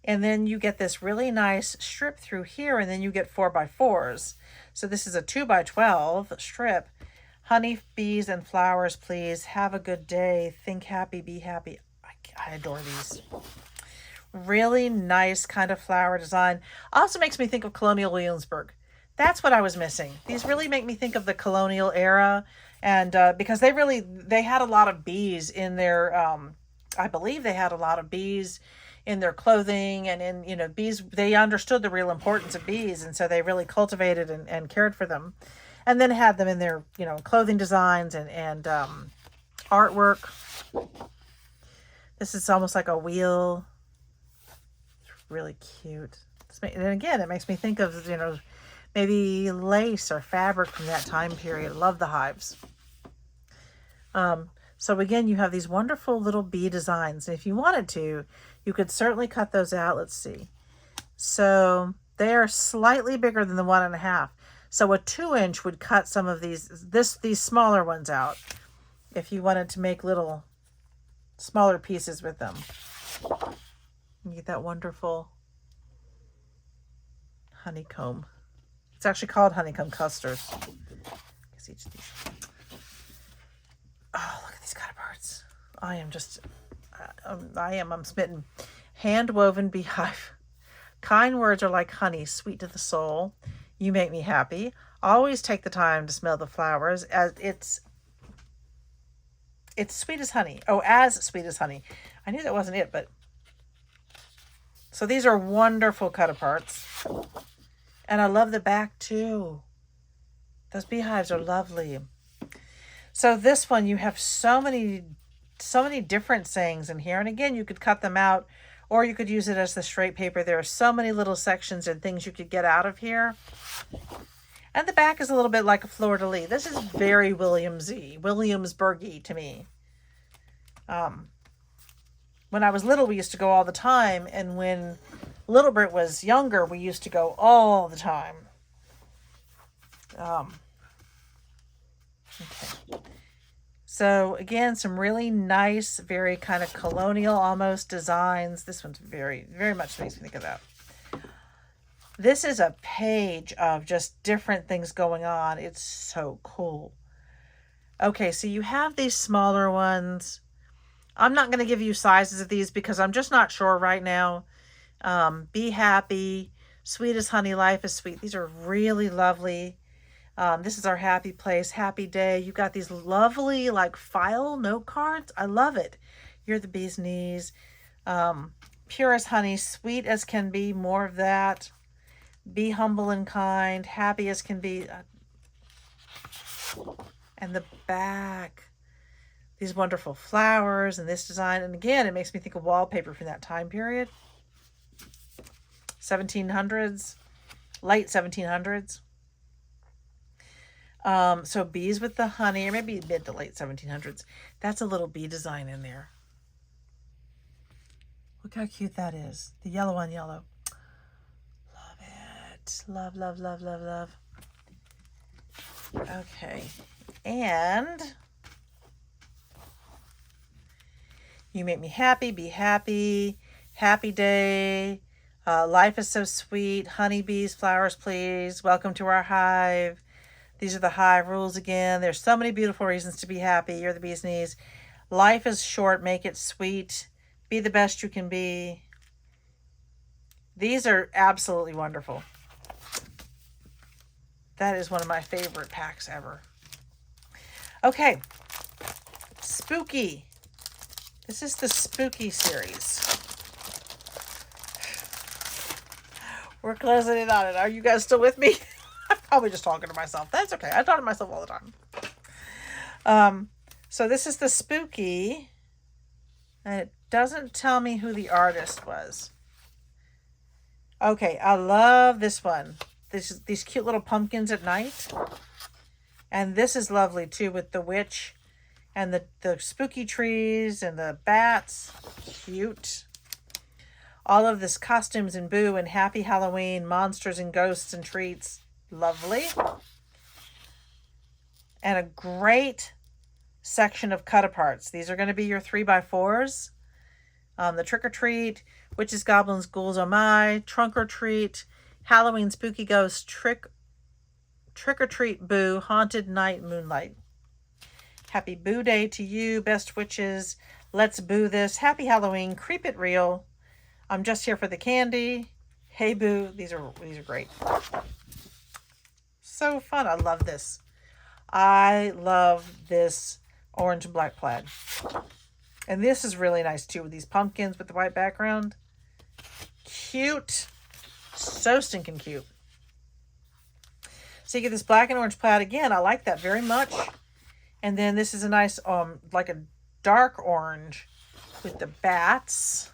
And then you get this really nice strip through here, and then you get 4x4s. So this is a 2x12 strip. Honey, bees, and flowers, please. Have a good day. Think happy, be happy. I adore these. Really nice kind of flower design. Also makes me think of Colonial Williamsburg. That's what I was missing. These really make me think of the colonial era. And because they had a lot of bees in their, I believe they had a lot of bees in their clothing and in, bees, they understood the real importance of bees. And so they really cultivated and cared for them, and then had them in their, clothing designs and artwork. This is almost like a wheel. It's really cute. And again, it makes me think of, maybe lace or fabric from that time period. Love the hives. So again, you have these wonderful little bee designs. And if you wanted to, you could certainly cut those out. Let's see. So they are slightly bigger than the 1.5. So a 2-inch would cut some of these smaller ones out if you wanted to make little smaller pieces with them. You get that wonderful honeycomb. It's actually called honeycomb custard. Oh, look at these cutterparts. I'm smitten. Hand-woven beehive. Kind words are like honey, sweet to the soul. You make me happy. Always take the time to smell the flowers, as it's sweet as honey. Oh, as sweet as honey. I knew that wasn't it, but... So these are wonderful cut-aparts. And I love the back, too. Those beehives are lovely. So this one, you have so many different sayings in here. And again, you could cut them out, or you could use it as the straight paper. There are so many little sections and things you could get out of here. And the back is a little bit like a fleur-de-lis. This is very Williamsburg-y to me. When I was little, we used to go all the time. And when Little Brit was younger, we used to go all the time. Okay. So again, some really nice, very kind of colonial almost designs. This one's very, very much makes me think of that. This is a page of just different things going on. It's so cool. Okay, so you have these smaller ones. I'm not going to give you sizes of these because I'm just not sure right now. Be happy. Sweet as honey. Life is sweet. These are really lovely. This is our happy place. Happy day. You got these lovely like file note cards. I love it. You're the bee's knees. Pure as honey. Sweet as can be. More of that. Be humble and kind. Happy as can be. And the back. These wonderful flowers and this design. And again, it makes me think of wallpaper from that time period. 1700s. Late 1700s. So bees with the honey, or maybe mid to late 1700s. That's a little bee design in there. Look how cute that is. The yellow on yellow. Love it. Love, love, love, love, love. Okay. And you make me happy, be happy, happy day. Life is so sweet. Honeybees, flowers, please. Welcome to our hive. These are the hive rules again. There's so many beautiful reasons to be happy. You're the bee's knees. Life is short. Make it sweet. Be the best you can be. These are absolutely wonderful. That is one of my favorite packs ever. Okay. Spooky. This is the Spooky series. We're closing in on it. Are you guys still with me? I'm probably just talking to myself. That's okay. I talk to myself all the time. So this is the Spooky. And it doesn't tell me who the artist was. Okay, I love this one. These cute little pumpkins at night. And this is lovely too with the witch and the spooky trees and the bats. Cute. All of this costumes and boo and happy Halloween, monsters and ghosts and treats. Lovely. And a great section of cut-aparts. These are going to be your 3x4s. The Trick or Treat, Witches, Goblins, Ghouls, Oh My, Trunk or Treat, Halloween, Spooky Ghost, Trick or Treat, Boo, Haunted Night, Moonlight. Happy Boo Day to you, Best Witches. Let's Boo This. Happy Halloween, Creep It Real. I'm just here for the candy. Hey Boo. These are great. So fun. I love this. I love this orange and black plaid. And this is really nice too with these pumpkins with the white background. Cute. So stinking cute. So you get this black and orange plaid again. I like that very much. And then this is a nice like a dark orange with the bats.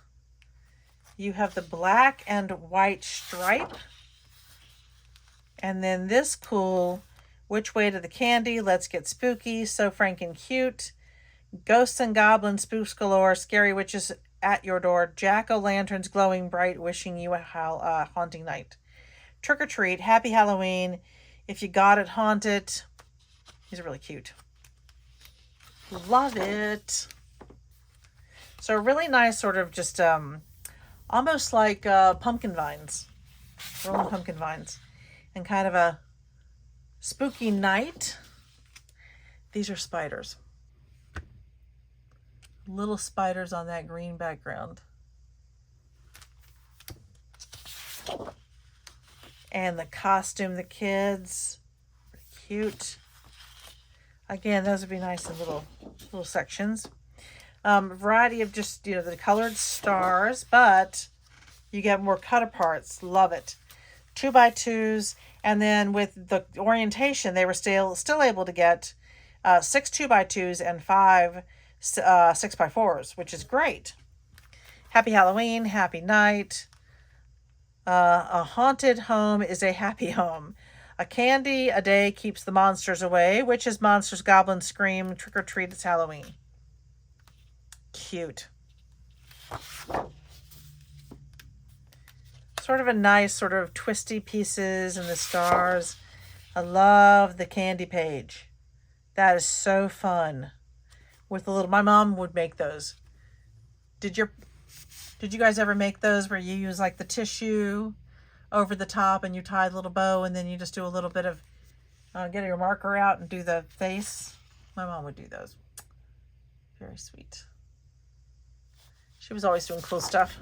You have the black and white stripe. And then this cool, Which Way to the Candy, Let's Get Spooky, So Frank and Cute, Ghosts and Goblins, Spooks Galore, Scary Witches at Your Door, Jack-o'-lanterns glowing bright, wishing you a haunting night. Trick or Treat, Happy Halloween, If You Got It, Haunt It. These are really cute. Love it. So really nice sort of just almost like pumpkin vines. Rolling pumpkin vines. And kind of a spooky night. These are spiders. Little spiders on that green background. And the costume, the kids. Cute. Again, those would be nice in little sections. Variety of just, the colored stars, but you get more cut-aparts. Love it. 2x2s, and then with the orientation, they were still able to get 6 2x2s and 5 6x4s, which is great. Happy Halloween, happy night. A haunted home is a happy home. A candy a day keeps the monsters away. Witches, monsters, goblins scream. Trick or treat, it's Halloween. Cute. Sort of a nice sort of twisty pieces and the stars. I love the candy page. That is so fun. With a little, my mom would make those. Did you guys ever make those where you use like the tissue over the top and you tie a little bow and then you just do a little bit of, get your marker out and do the face? My mom would do those. Very sweet. She was always doing cool stuff.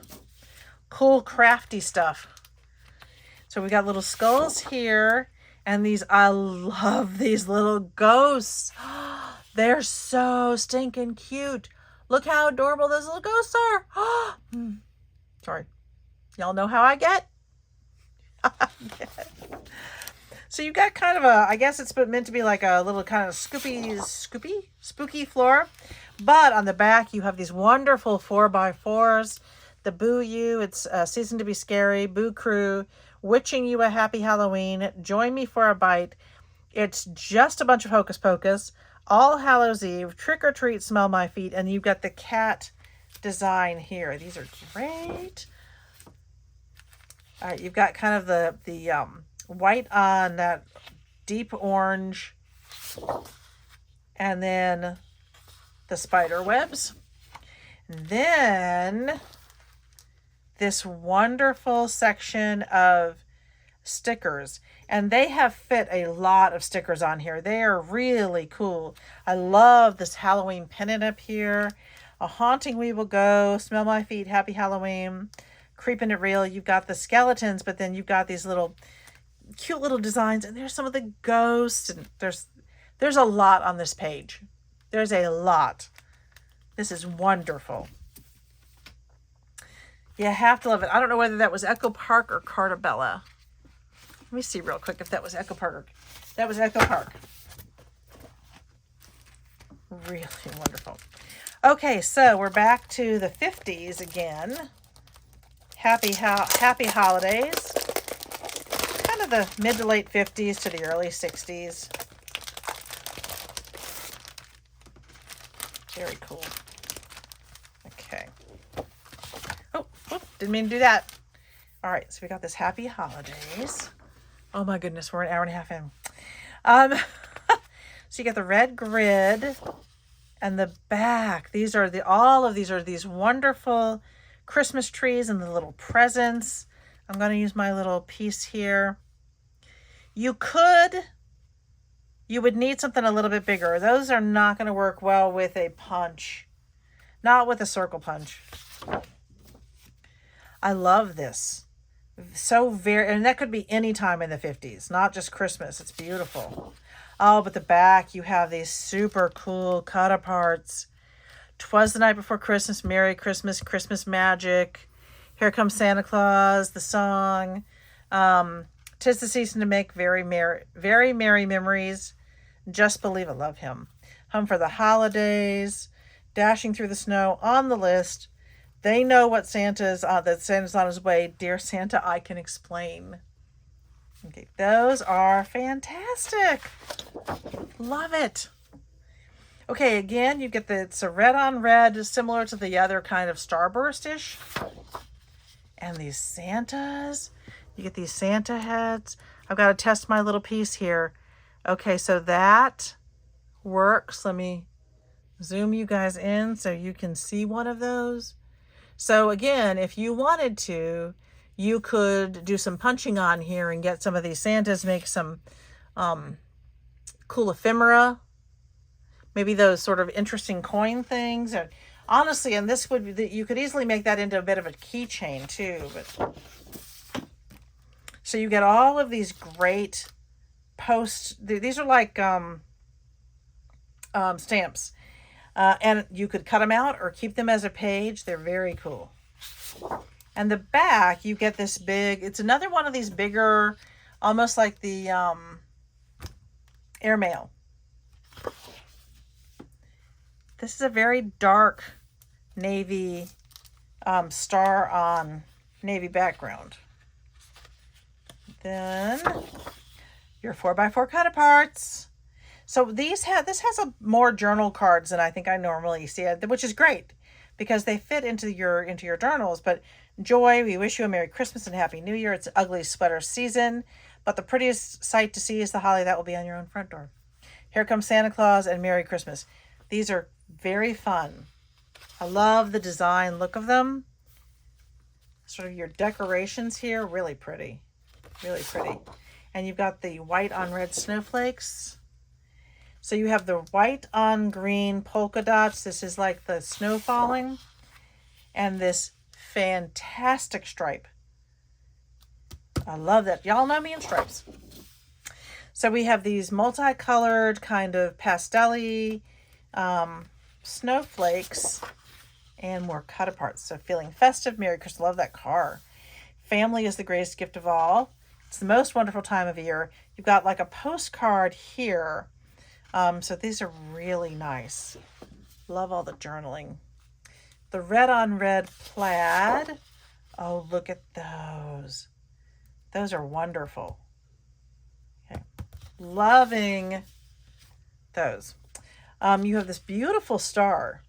Cool, crafty stuff. So we got little skulls here. And these, I love these little ghosts. They're so stinking cute. Look how adorable those little ghosts are. Sorry. Y'all know how I get? So you got kind of a, I guess it's meant to be like a little kind of spooky floor. But on the back, you have these wonderful 4x4s. The Boo You, it's Season to be Scary, Boo Crew, Witching You a Happy Halloween, Join Me for a Bite. It's just a bunch of Hocus Pocus, All Hallows Eve, Trick or Treat, Smell My Feet, and you've got the cat design here. These are great. All right, you've got kind of the white on that deep orange, and then the spider webs. And then this wonderful section of stickers, and they have fit a lot of stickers on here. They are really cool. I love this Halloween pennant up here. A Haunting We Will Go, Smell My Feet, Happy Halloween, Creeping It Real. You've got the skeletons, but then you've got these little cute little designs, and there's some of the ghosts, and there's a lot on this page. There's a lot. This is wonderful. You have to love it. I don't know whether that was Echo Park or Cartabella. Let me see real quick if that was Echo Park. That was Echo Park. Really wonderful. Okay, so we're back to the 50s again. Happy holidays. Kind of the mid to late 50s to the early 60s. Very cool. Okay. Oh, didn't mean to do that. All right, so we got this Happy Holidays. Oh my goodness, we're an hour and a half in. So you got the red grid and the back. All of these are these wonderful Christmas trees and the little presents. I'm going to use my little piece here. You would need something a little bit bigger. Those are not going to work well with a punch. Not with a circle punch. I love this. And that could be any time in the 50s, not just Christmas. It's beautiful. Oh, but the back, you have these super cool cut aparts. 'Twas the Night Before Christmas, Merry Christmas, Christmas Magic, Here Comes Santa Claus, the song. 'Tis the Season to Make Very Merry Memories. Just Believe I Love Him. Home for the Holidays, Dashing Through the Snow, On the List. They know what that Santa's on his way. Dear Santa, I Can Explain. Okay, those are fantastic. Love it. Okay, again, you get it's a red on red, similar to the other kind of starburst-ish. And these Santas, you get these Santa heads. I've got to test my little piece here. Okay, so that works. Let me zoom you guys in so you can see one of those. So again, if you wanted to, you could do some punching on here and get some of these Santas, make some cool ephemera, maybe those sort of interesting coin things. And honestly, and this would be, you could easily make that into a bit of a keychain too. But so you get all of these great these are like stamps. And you could cut them out or keep them as a page. They're very cool. And the back, you get this big, it's another one of these bigger, almost like the airmail. This is a very dark navy star on navy background. Then your 4x4 cut aparts. So this has a more journal cards than I think I normally see, which is great because they fit into your journals. But Joy, we wish you a Merry Christmas and Happy New Year. It's ugly sweater season, but the prettiest sight to see is the holly that will be on your own front door. Here Comes Santa Claus and Merry Christmas. These are very fun. I love the design look of them. Sort of your decorations here, really pretty. Really pretty. And you've got the white on red snowflakes. So you have the white on green polka dots. This is like the snow falling. And this fantastic stripe. I love that. Y'all know me in stripes. So we have these multicolored kind of pastel-y snowflakes and more cut aparts. So feeling festive. Merry Christmas. Love that car. Family is the greatest gift of all. It's the most wonderful time of year. You've got like a postcard here. So these are really nice. Love all the journaling. The red on red plaid. Oh, look at those. Those are wonderful. Okay. Loving those. You have this beautiful star.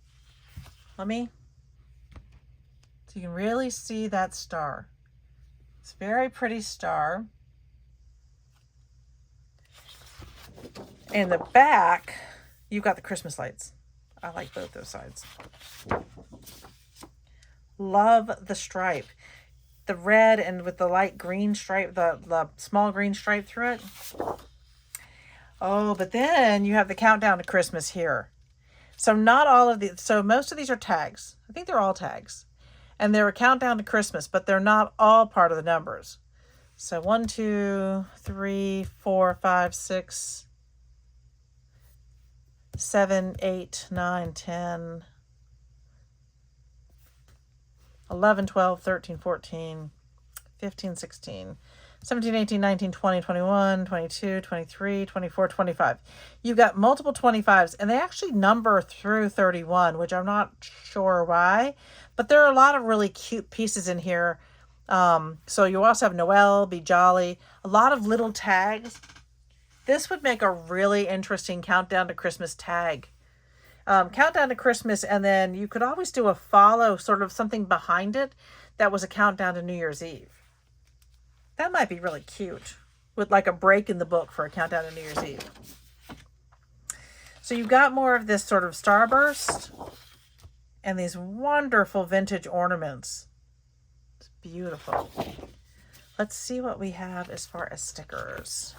So you can really see that star. It's a very pretty star. In the back, you've got the Christmas lights. I like both those sides. Love the stripe. The red and with the light green stripe, the small green stripe through it. Oh, but then you have the countdown to Christmas here. So most of these are tags. I think they're all tags. And they're a countdown to Christmas, but they're not all part of the numbers. So 1, 2, 3, 4, 5, 6, 7, 8, 9, 10, 11, 12, 13, 14, 15, 16, 17, 18, 19, 20, 21, 22, 23, 24, 25. You've got multiple 25s, and they actually number through 31, which I'm not sure why, but there are a lot of really cute pieces in here. So you also have Noel, Be Jolly, a lot of little tags. This would make a really interesting countdown to Christmas tag. Countdown to Christmas, and then you could always do a follow, sort of something behind it that was a countdown to New Year's Eve. That might be really cute, with like a break in the book for a countdown to New Year's Eve. So you've got more of this sort of starburst and these wonderful vintage ornaments. It's beautiful. Let's see what we have as far as stickers.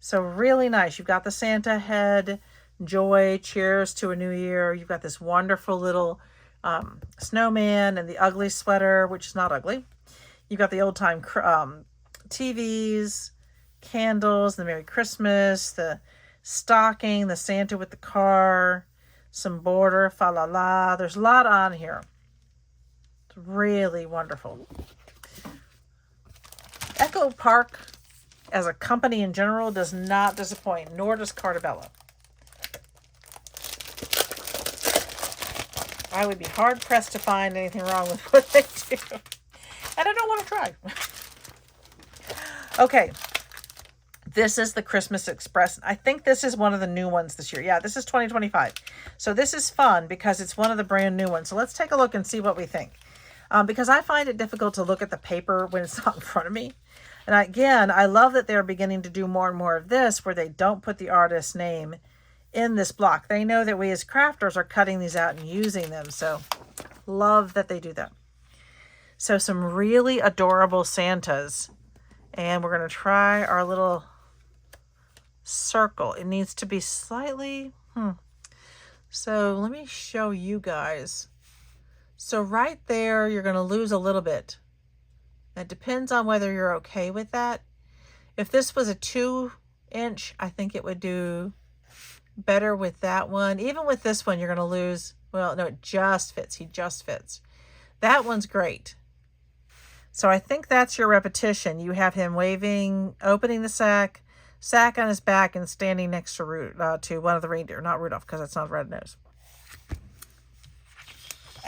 So really nice. You've got the Santa head, joy, cheers to a new year. You've got this wonderful little snowman and the ugly sweater, which is not ugly. You've got the old time TVs, candles, the Merry Christmas, the stocking, the Santa with the car, some border, fa la la. There's a lot on here. It's really wonderful. Echo Park as a company in general does not disappoint, nor does Cartabella. I would be hard pressed to find anything wrong with what they do. And I don't want to try. Okay. This is the Christmas Express. I think this is one of the new ones this year. Yeah, this is 2025. So this is fun because it's one of the brand new ones. So let's take a look and see what we think. Because I find it difficult to look at the paper when it's not in front of me. And again, I love that they're beginning to do more and more of this where they don't put the artist's name in this block. They know that we as crafters are cutting these out and using them. So love that they do that. So some really adorable Santas. And we're going to try our little circle. It needs to be slightly, So let me show you guys. So right there, you're going to lose a little bit. It depends on whether you're okay with that. If this was a 2-inch, I think it would do better with that one. Even with this one, you're going to lose. Well, no, it just fits. He just fits. That one's great. So I think that's your repetition. You have him waving, opening the sack on his back, and standing next to one of the reindeer. Not Rudolph, because that's not red nose.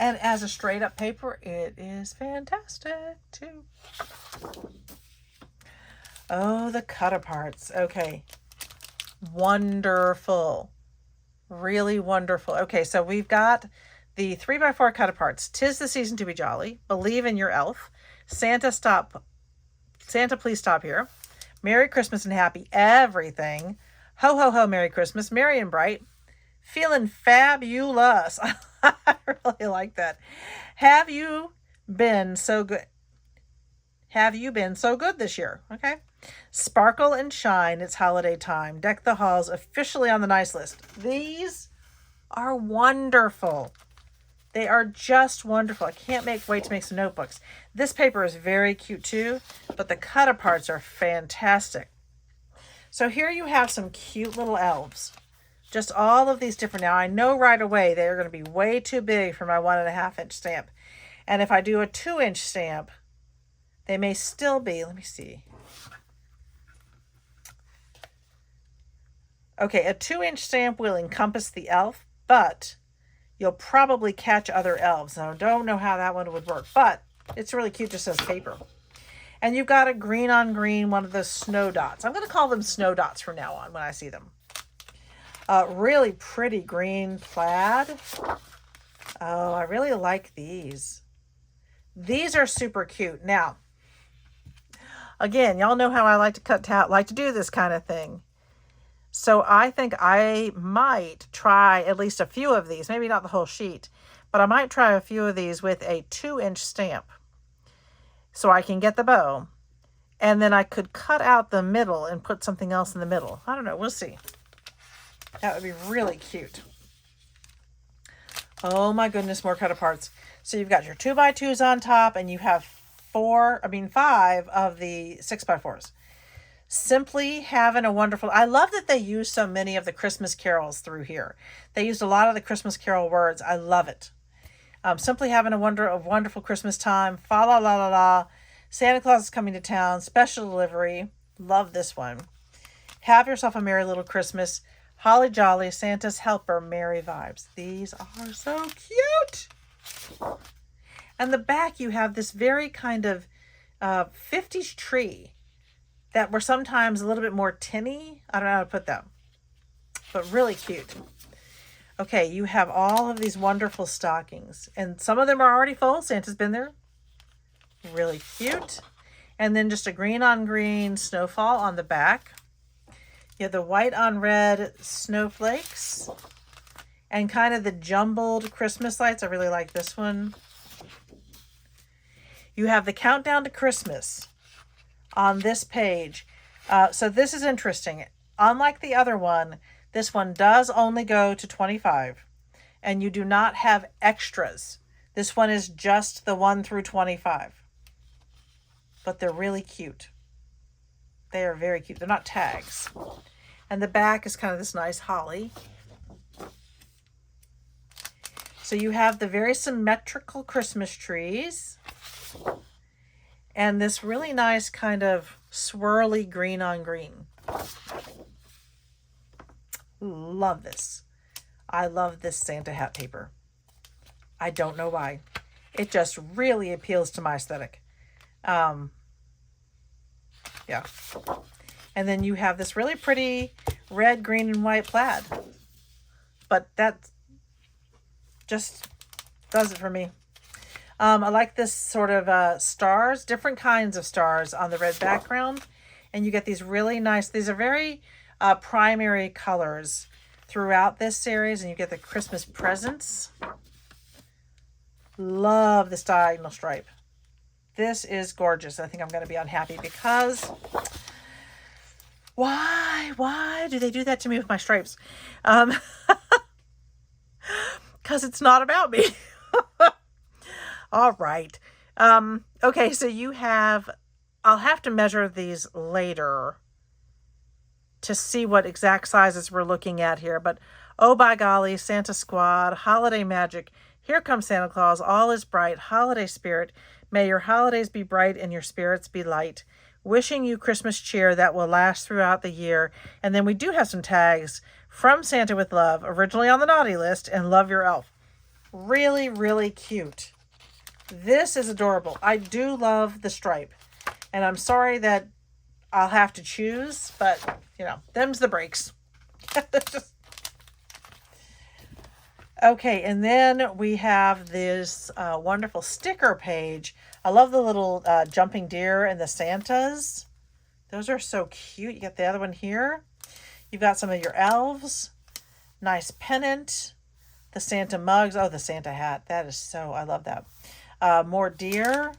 And as a straight up paper, it is fantastic too. Oh, the cut aparts. Okay. Wonderful. Really wonderful. Okay, so we've got the 3x4 cut aparts. 'Tis the season to be jolly. Believe in your elf. Santa, please stop here. Merry Christmas and happy everything. Ho, ho, ho, Merry Christmas. Merry and bright. Feeling fabulous. I really like that. Have you been so good? Have you been so good this year? Okay. Sparkle and shine, it's holiday time. Deck the halls, officially on the nice list. These are wonderful. They are just wonderful. I can't wait to make some notebooks. This paper is very cute too, but the cut-aparts are fantastic. So here you have some cute little elves. Just all of these different. Now I know right away they are going to be way too big for my 1.5-inch stamp. And if I do a 2-inch stamp, they may still be, let me see. Okay, a 2-inch stamp will encompass the elf, but you'll probably catch other elves. Now, I don't know how that one would work, but it's really cute just as paper. And you've got a green on green, one of those snow dots. I'm going to call them snow dots from now on when I see them. Really pretty green plaid. Oh, I really like these. These are super cute. Now, again, y'all know how I like to cut out, like to do this kind of thing. So I think I might try at least a few of these, maybe not the whole sheet, but I might try a few of these with a 2-inch stamp so I can get the bow. And then I could cut out the middle and put something else in the middle. I don't know. We'll see. That would be really cute. Oh my goodness, more cut-aparts. So you've got your 2x2s on top, and you have 5 of the 6x4s. Simply having a wonderful... I love that they use so many of the Christmas carols through here. They used a lot of the Christmas carol words. I love it. Simply having a wonderful Christmas time. Fa la la la la. Santa Claus is coming to town. Special delivery. Love this one. Have yourself a merry little Christmas. Holly jolly, Santa's helper, merry vibes. These are so cute. And the back you have this very kind of 50s tree that were sometimes a little bit more tinny. I don't know how to put them, but really cute. Okay, you have all of these wonderful stockings, and some of them are already full. Santa's been there. Really cute. And then just a green on green snowfall on the back. You have the white on red snowflakes and kind of the jumbled Christmas lights. I really like this one. You have the countdown to Christmas on this page. So this is interesting. Unlike the other one, this one does only go to 25, and you do not have extras. This one is just the 1 through 25, but they're really cute. They are very cute. They're not tags. And the back is kind of this nice holly. So you have the very symmetrical Christmas trees and this really nice kind of swirly green on green. Love this. I love this Santa hat paper. I don't know why. It just really appeals to my aesthetic. Yeah. And then you have this really pretty red, green, and white plaid. But that just does it for me. I like this sort of stars, different kinds of stars on the red background. And you get these really nice, these are very primary colors throughout this series. And you get the Christmas presents. Love this diagonal stripe. This is gorgeous. I think I'm going to be unhappy because... Why do they do that to me with my stripes? Because it's not about me. All right. Okay, so you have... I'll have to measure these later to see what exact sizes we're looking at here. But, oh by golly, Santa Squad, holiday magic. Here comes Santa Claus, all is bright, holiday spirit. May your holidays be bright and your spirits be light. Wishing you Christmas cheer that will last throughout the year. And then we do have some tags from Santa with Love, originally on the naughty list, and Love Your Elf. Really, really cute. This is adorable. I do love the stripe. And I'm sorry that I'll have to choose, but, you know, them's the breaks. Okay, and then we have this wonderful sticker page. I love the little jumping deer and the Santas. Those are so cute. You got the other one here. You've got some of your elves. Nice pennant. The Santa mugs. Oh, the Santa hat. That is so, I love that. More deer.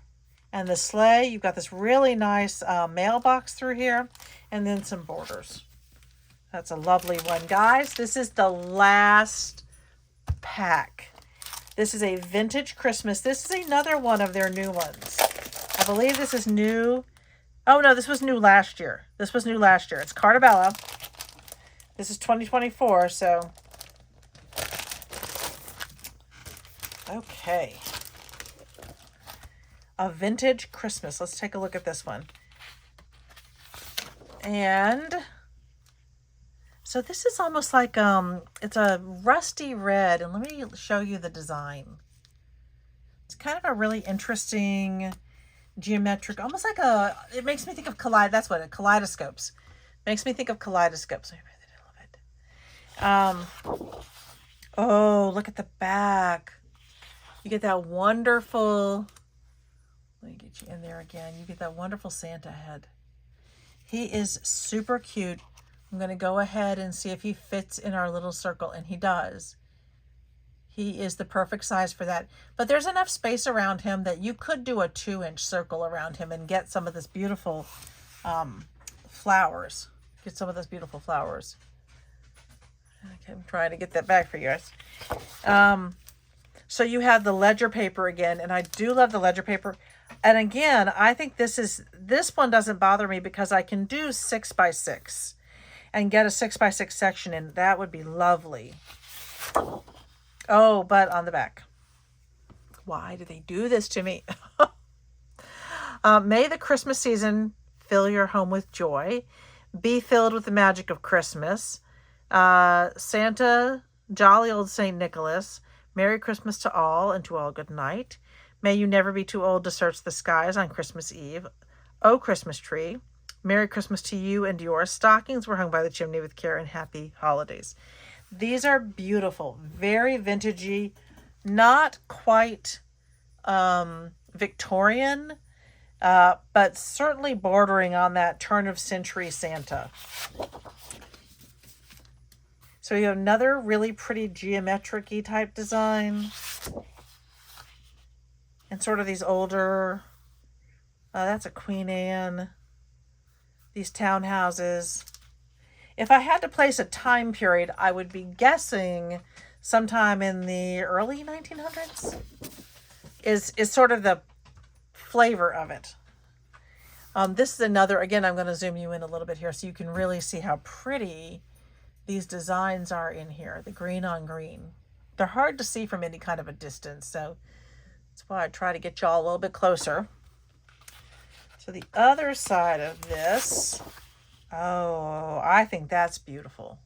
And the sleigh, you've got this really nice mailbox through here, and then some borders. That's a lovely one. Guys, this is the last pack. This is a vintage Christmas. This is another one of their new ones. I believe this is new. Oh, no, this was new last year. This was new last year. It's Cartabella. This is 2024, so. Okay. A vintage Christmas. Let's take a look at this one. And so this is almost like, it's a rusty red. And let me show you the design. It's kind of a really interesting geometric, almost like it makes me think of kaleidoscopes. Makes me think of kaleidoscopes. Oh, look at the back. You get that wonderful, let me get you in there again. You get that wonderful Santa head. He is super cute. I'm going to go ahead and see if he fits in our little circle, and he does. He is the perfect size for that. But there's enough space around him that you could do a 2-inch circle around him and get some of this beautiful flowers. Get some of those beautiful flowers. Okay, I'm trying to get that back for you guys. So you have the ledger paper again, and I do love the ledger paper. And again, I think this one doesn't bother me because I can do 6x6 and get a 6x6 section in. That would be lovely. Oh, but on the back. Why do they do this to me? May the Christmas season fill your home with joy. Be filled with the magic of Christmas. Santa, jolly old St. Nicholas. Merry Christmas to all, and to all good night. May you never be too old to search the skies on Christmas Eve. Oh, Christmas tree. Merry Christmas to you and yours. Stockings were hung by the chimney with care, and happy holidays. These are beautiful, very vintagey, not quite Victorian, but certainly bordering on that turn of century Santa. So you have another really pretty geometric-y type design. And sort of these older, that's a Queen Anne. These townhouses. If I had to place a time period, I would be guessing sometime in the early 1900s is sort of the flavor of it. This is another, again, I'm going to zoom you in a little bit here so you can really see how pretty these designs are in here. The green on green. They're hard to see from any kind of a distance, so that's why I try to get y'all a little bit closer. So the other side of this, oh, I think that's beautiful.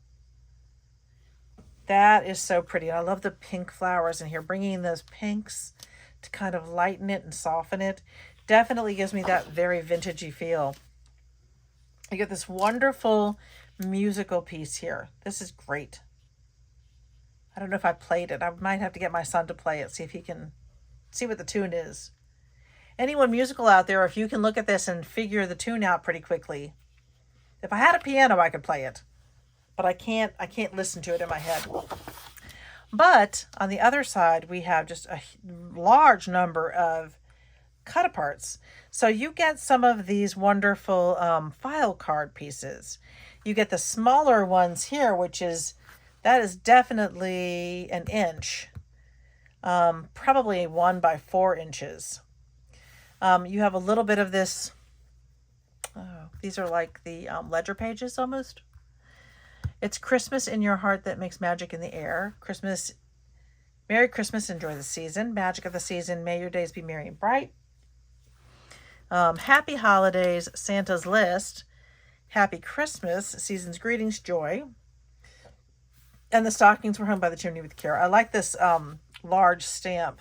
That is so pretty. I love the pink flowers in here, bringing those pinks to kind of lighten it and soften it. Definitely gives me that very vintagey feel. You get this wonderful musical piece here. This is great. I don't know if I played it. I might have to get my son to play it, see if he can see what the tune is. Anyone musical out there, if you can look at this and figure the tune out pretty quickly. If I had a piano, I could play it, but I can't listen to it in my head. But on the other side, we have just a large number of cut aparts. So you get some of these wonderful file card pieces. You get the smaller ones here, that is definitely an inch, probably 1 by 4 inches. You have a little bit of this. These are like the ledger pages almost. It's Christmas in your heart that makes magic in the air. Christmas, Merry Christmas, enjoy the season. Magic of the season, may your days be merry and bright. Happy holidays, Santa's list. Happy Christmas, season's greetings, joy. And the stockings were hung by the chimney with care. I like this large stamp,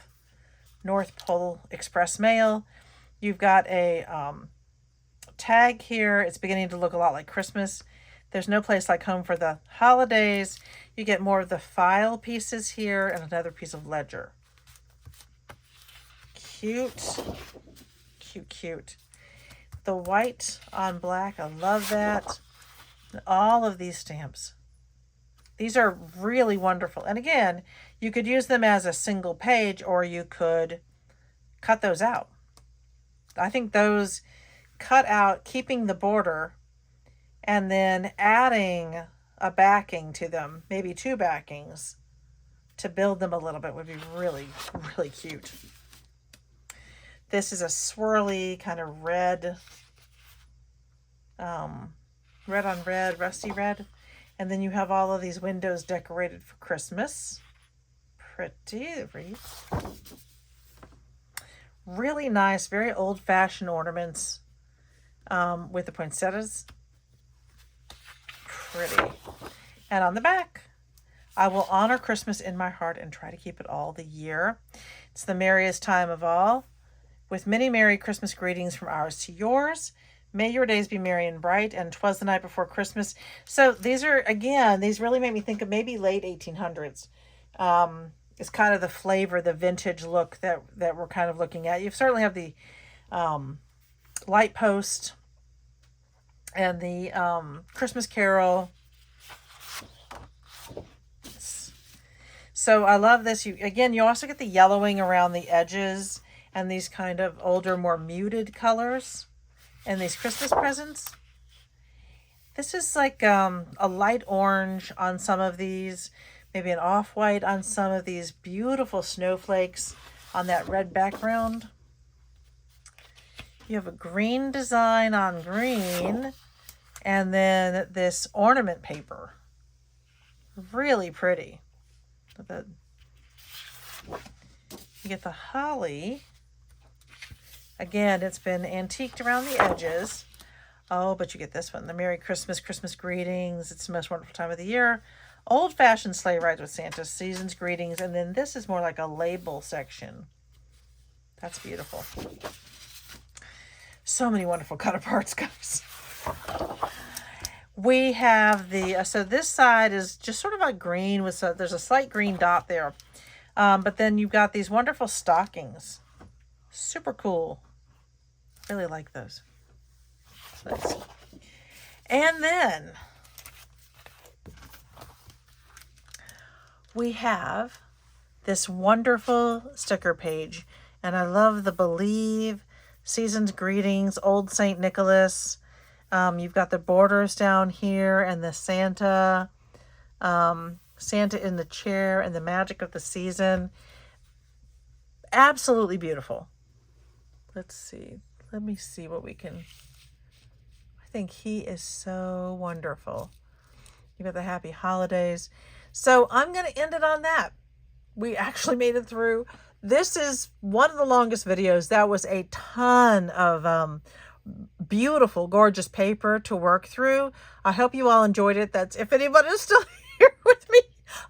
North Pole Express Mail. You've got a tag here. It's beginning to look a lot like Christmas. There's no place like home for the holidays. You get more of the file pieces here and another piece of ledger. Cute. Cute, cute. The white on black, I love that. All of these stamps. These are really wonderful. And again, you could use them as a single page, or you could cut those out. I think those cut out, keeping the border, and then adding a backing to them, maybe 2 backings, to build them a little bit would be really, really cute. This is a swirly kind of red, red on red, rusty red. And then you have all of these windows decorated for Christmas. Pretty. Really nice, very old-fashioned ornaments with the poinsettias. Pretty. And on the back, I will honor Christmas in my heart and try to keep it all the year. It's the merriest time of all. With many Merry Christmas greetings from ours to yours. May your days be merry and bright, and 'twas the night before Christmas. So these are, again, these really make me think of maybe late 1800s. It's kind of the flavor, the vintage look that we're kind of looking at. You certainly have the light post and the Christmas Carol. So I love this. You also get the yellowing around the edges and these kind of older, more muted colors and these Christmas presents. This is like a light orange on some of these, maybe an off-white on some of these beautiful snowflakes on that red background. You have a green design on green, and then this ornament paper. Really pretty. You get the holly. Again, it's been antiqued around the edges. Oh, but you get this one. The Merry Christmas, Christmas greetings. It's the most wonderful time of the year. Old-fashioned sleigh rides with Santa, season's greetings. And then this is more like a label section. That's beautiful. So many wonderful cut aparts, guys. We have the, so this side is just sort of like green with, there's a slight green dot there. But then you've got these wonderful stockings. Super cool. Really like those. Nice. And then we have this wonderful sticker page. And I love the Believe, Season's Greetings, Old St. Nicholas. You've got the borders down here and the Santa. Santa in the chair and the magic of the season. Absolutely beautiful. Let's see. Let me see what we can... I think he is so wonderful. You got the happy holidays. So I'm going to end it on that. We actually made it through. This is one of the longest videos. That was a ton of beautiful, gorgeous paper to work through. I hope you all enjoyed it. That's if anybody is still here with me.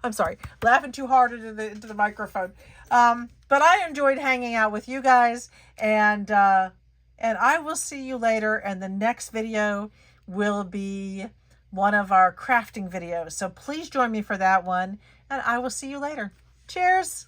I'm sorry, laughing too hard into the microphone. But I enjoyed hanging out with you guys, and I will see you later. And the next video will be one of our crafting videos. So please join me for that one, and I will see you later. Cheers.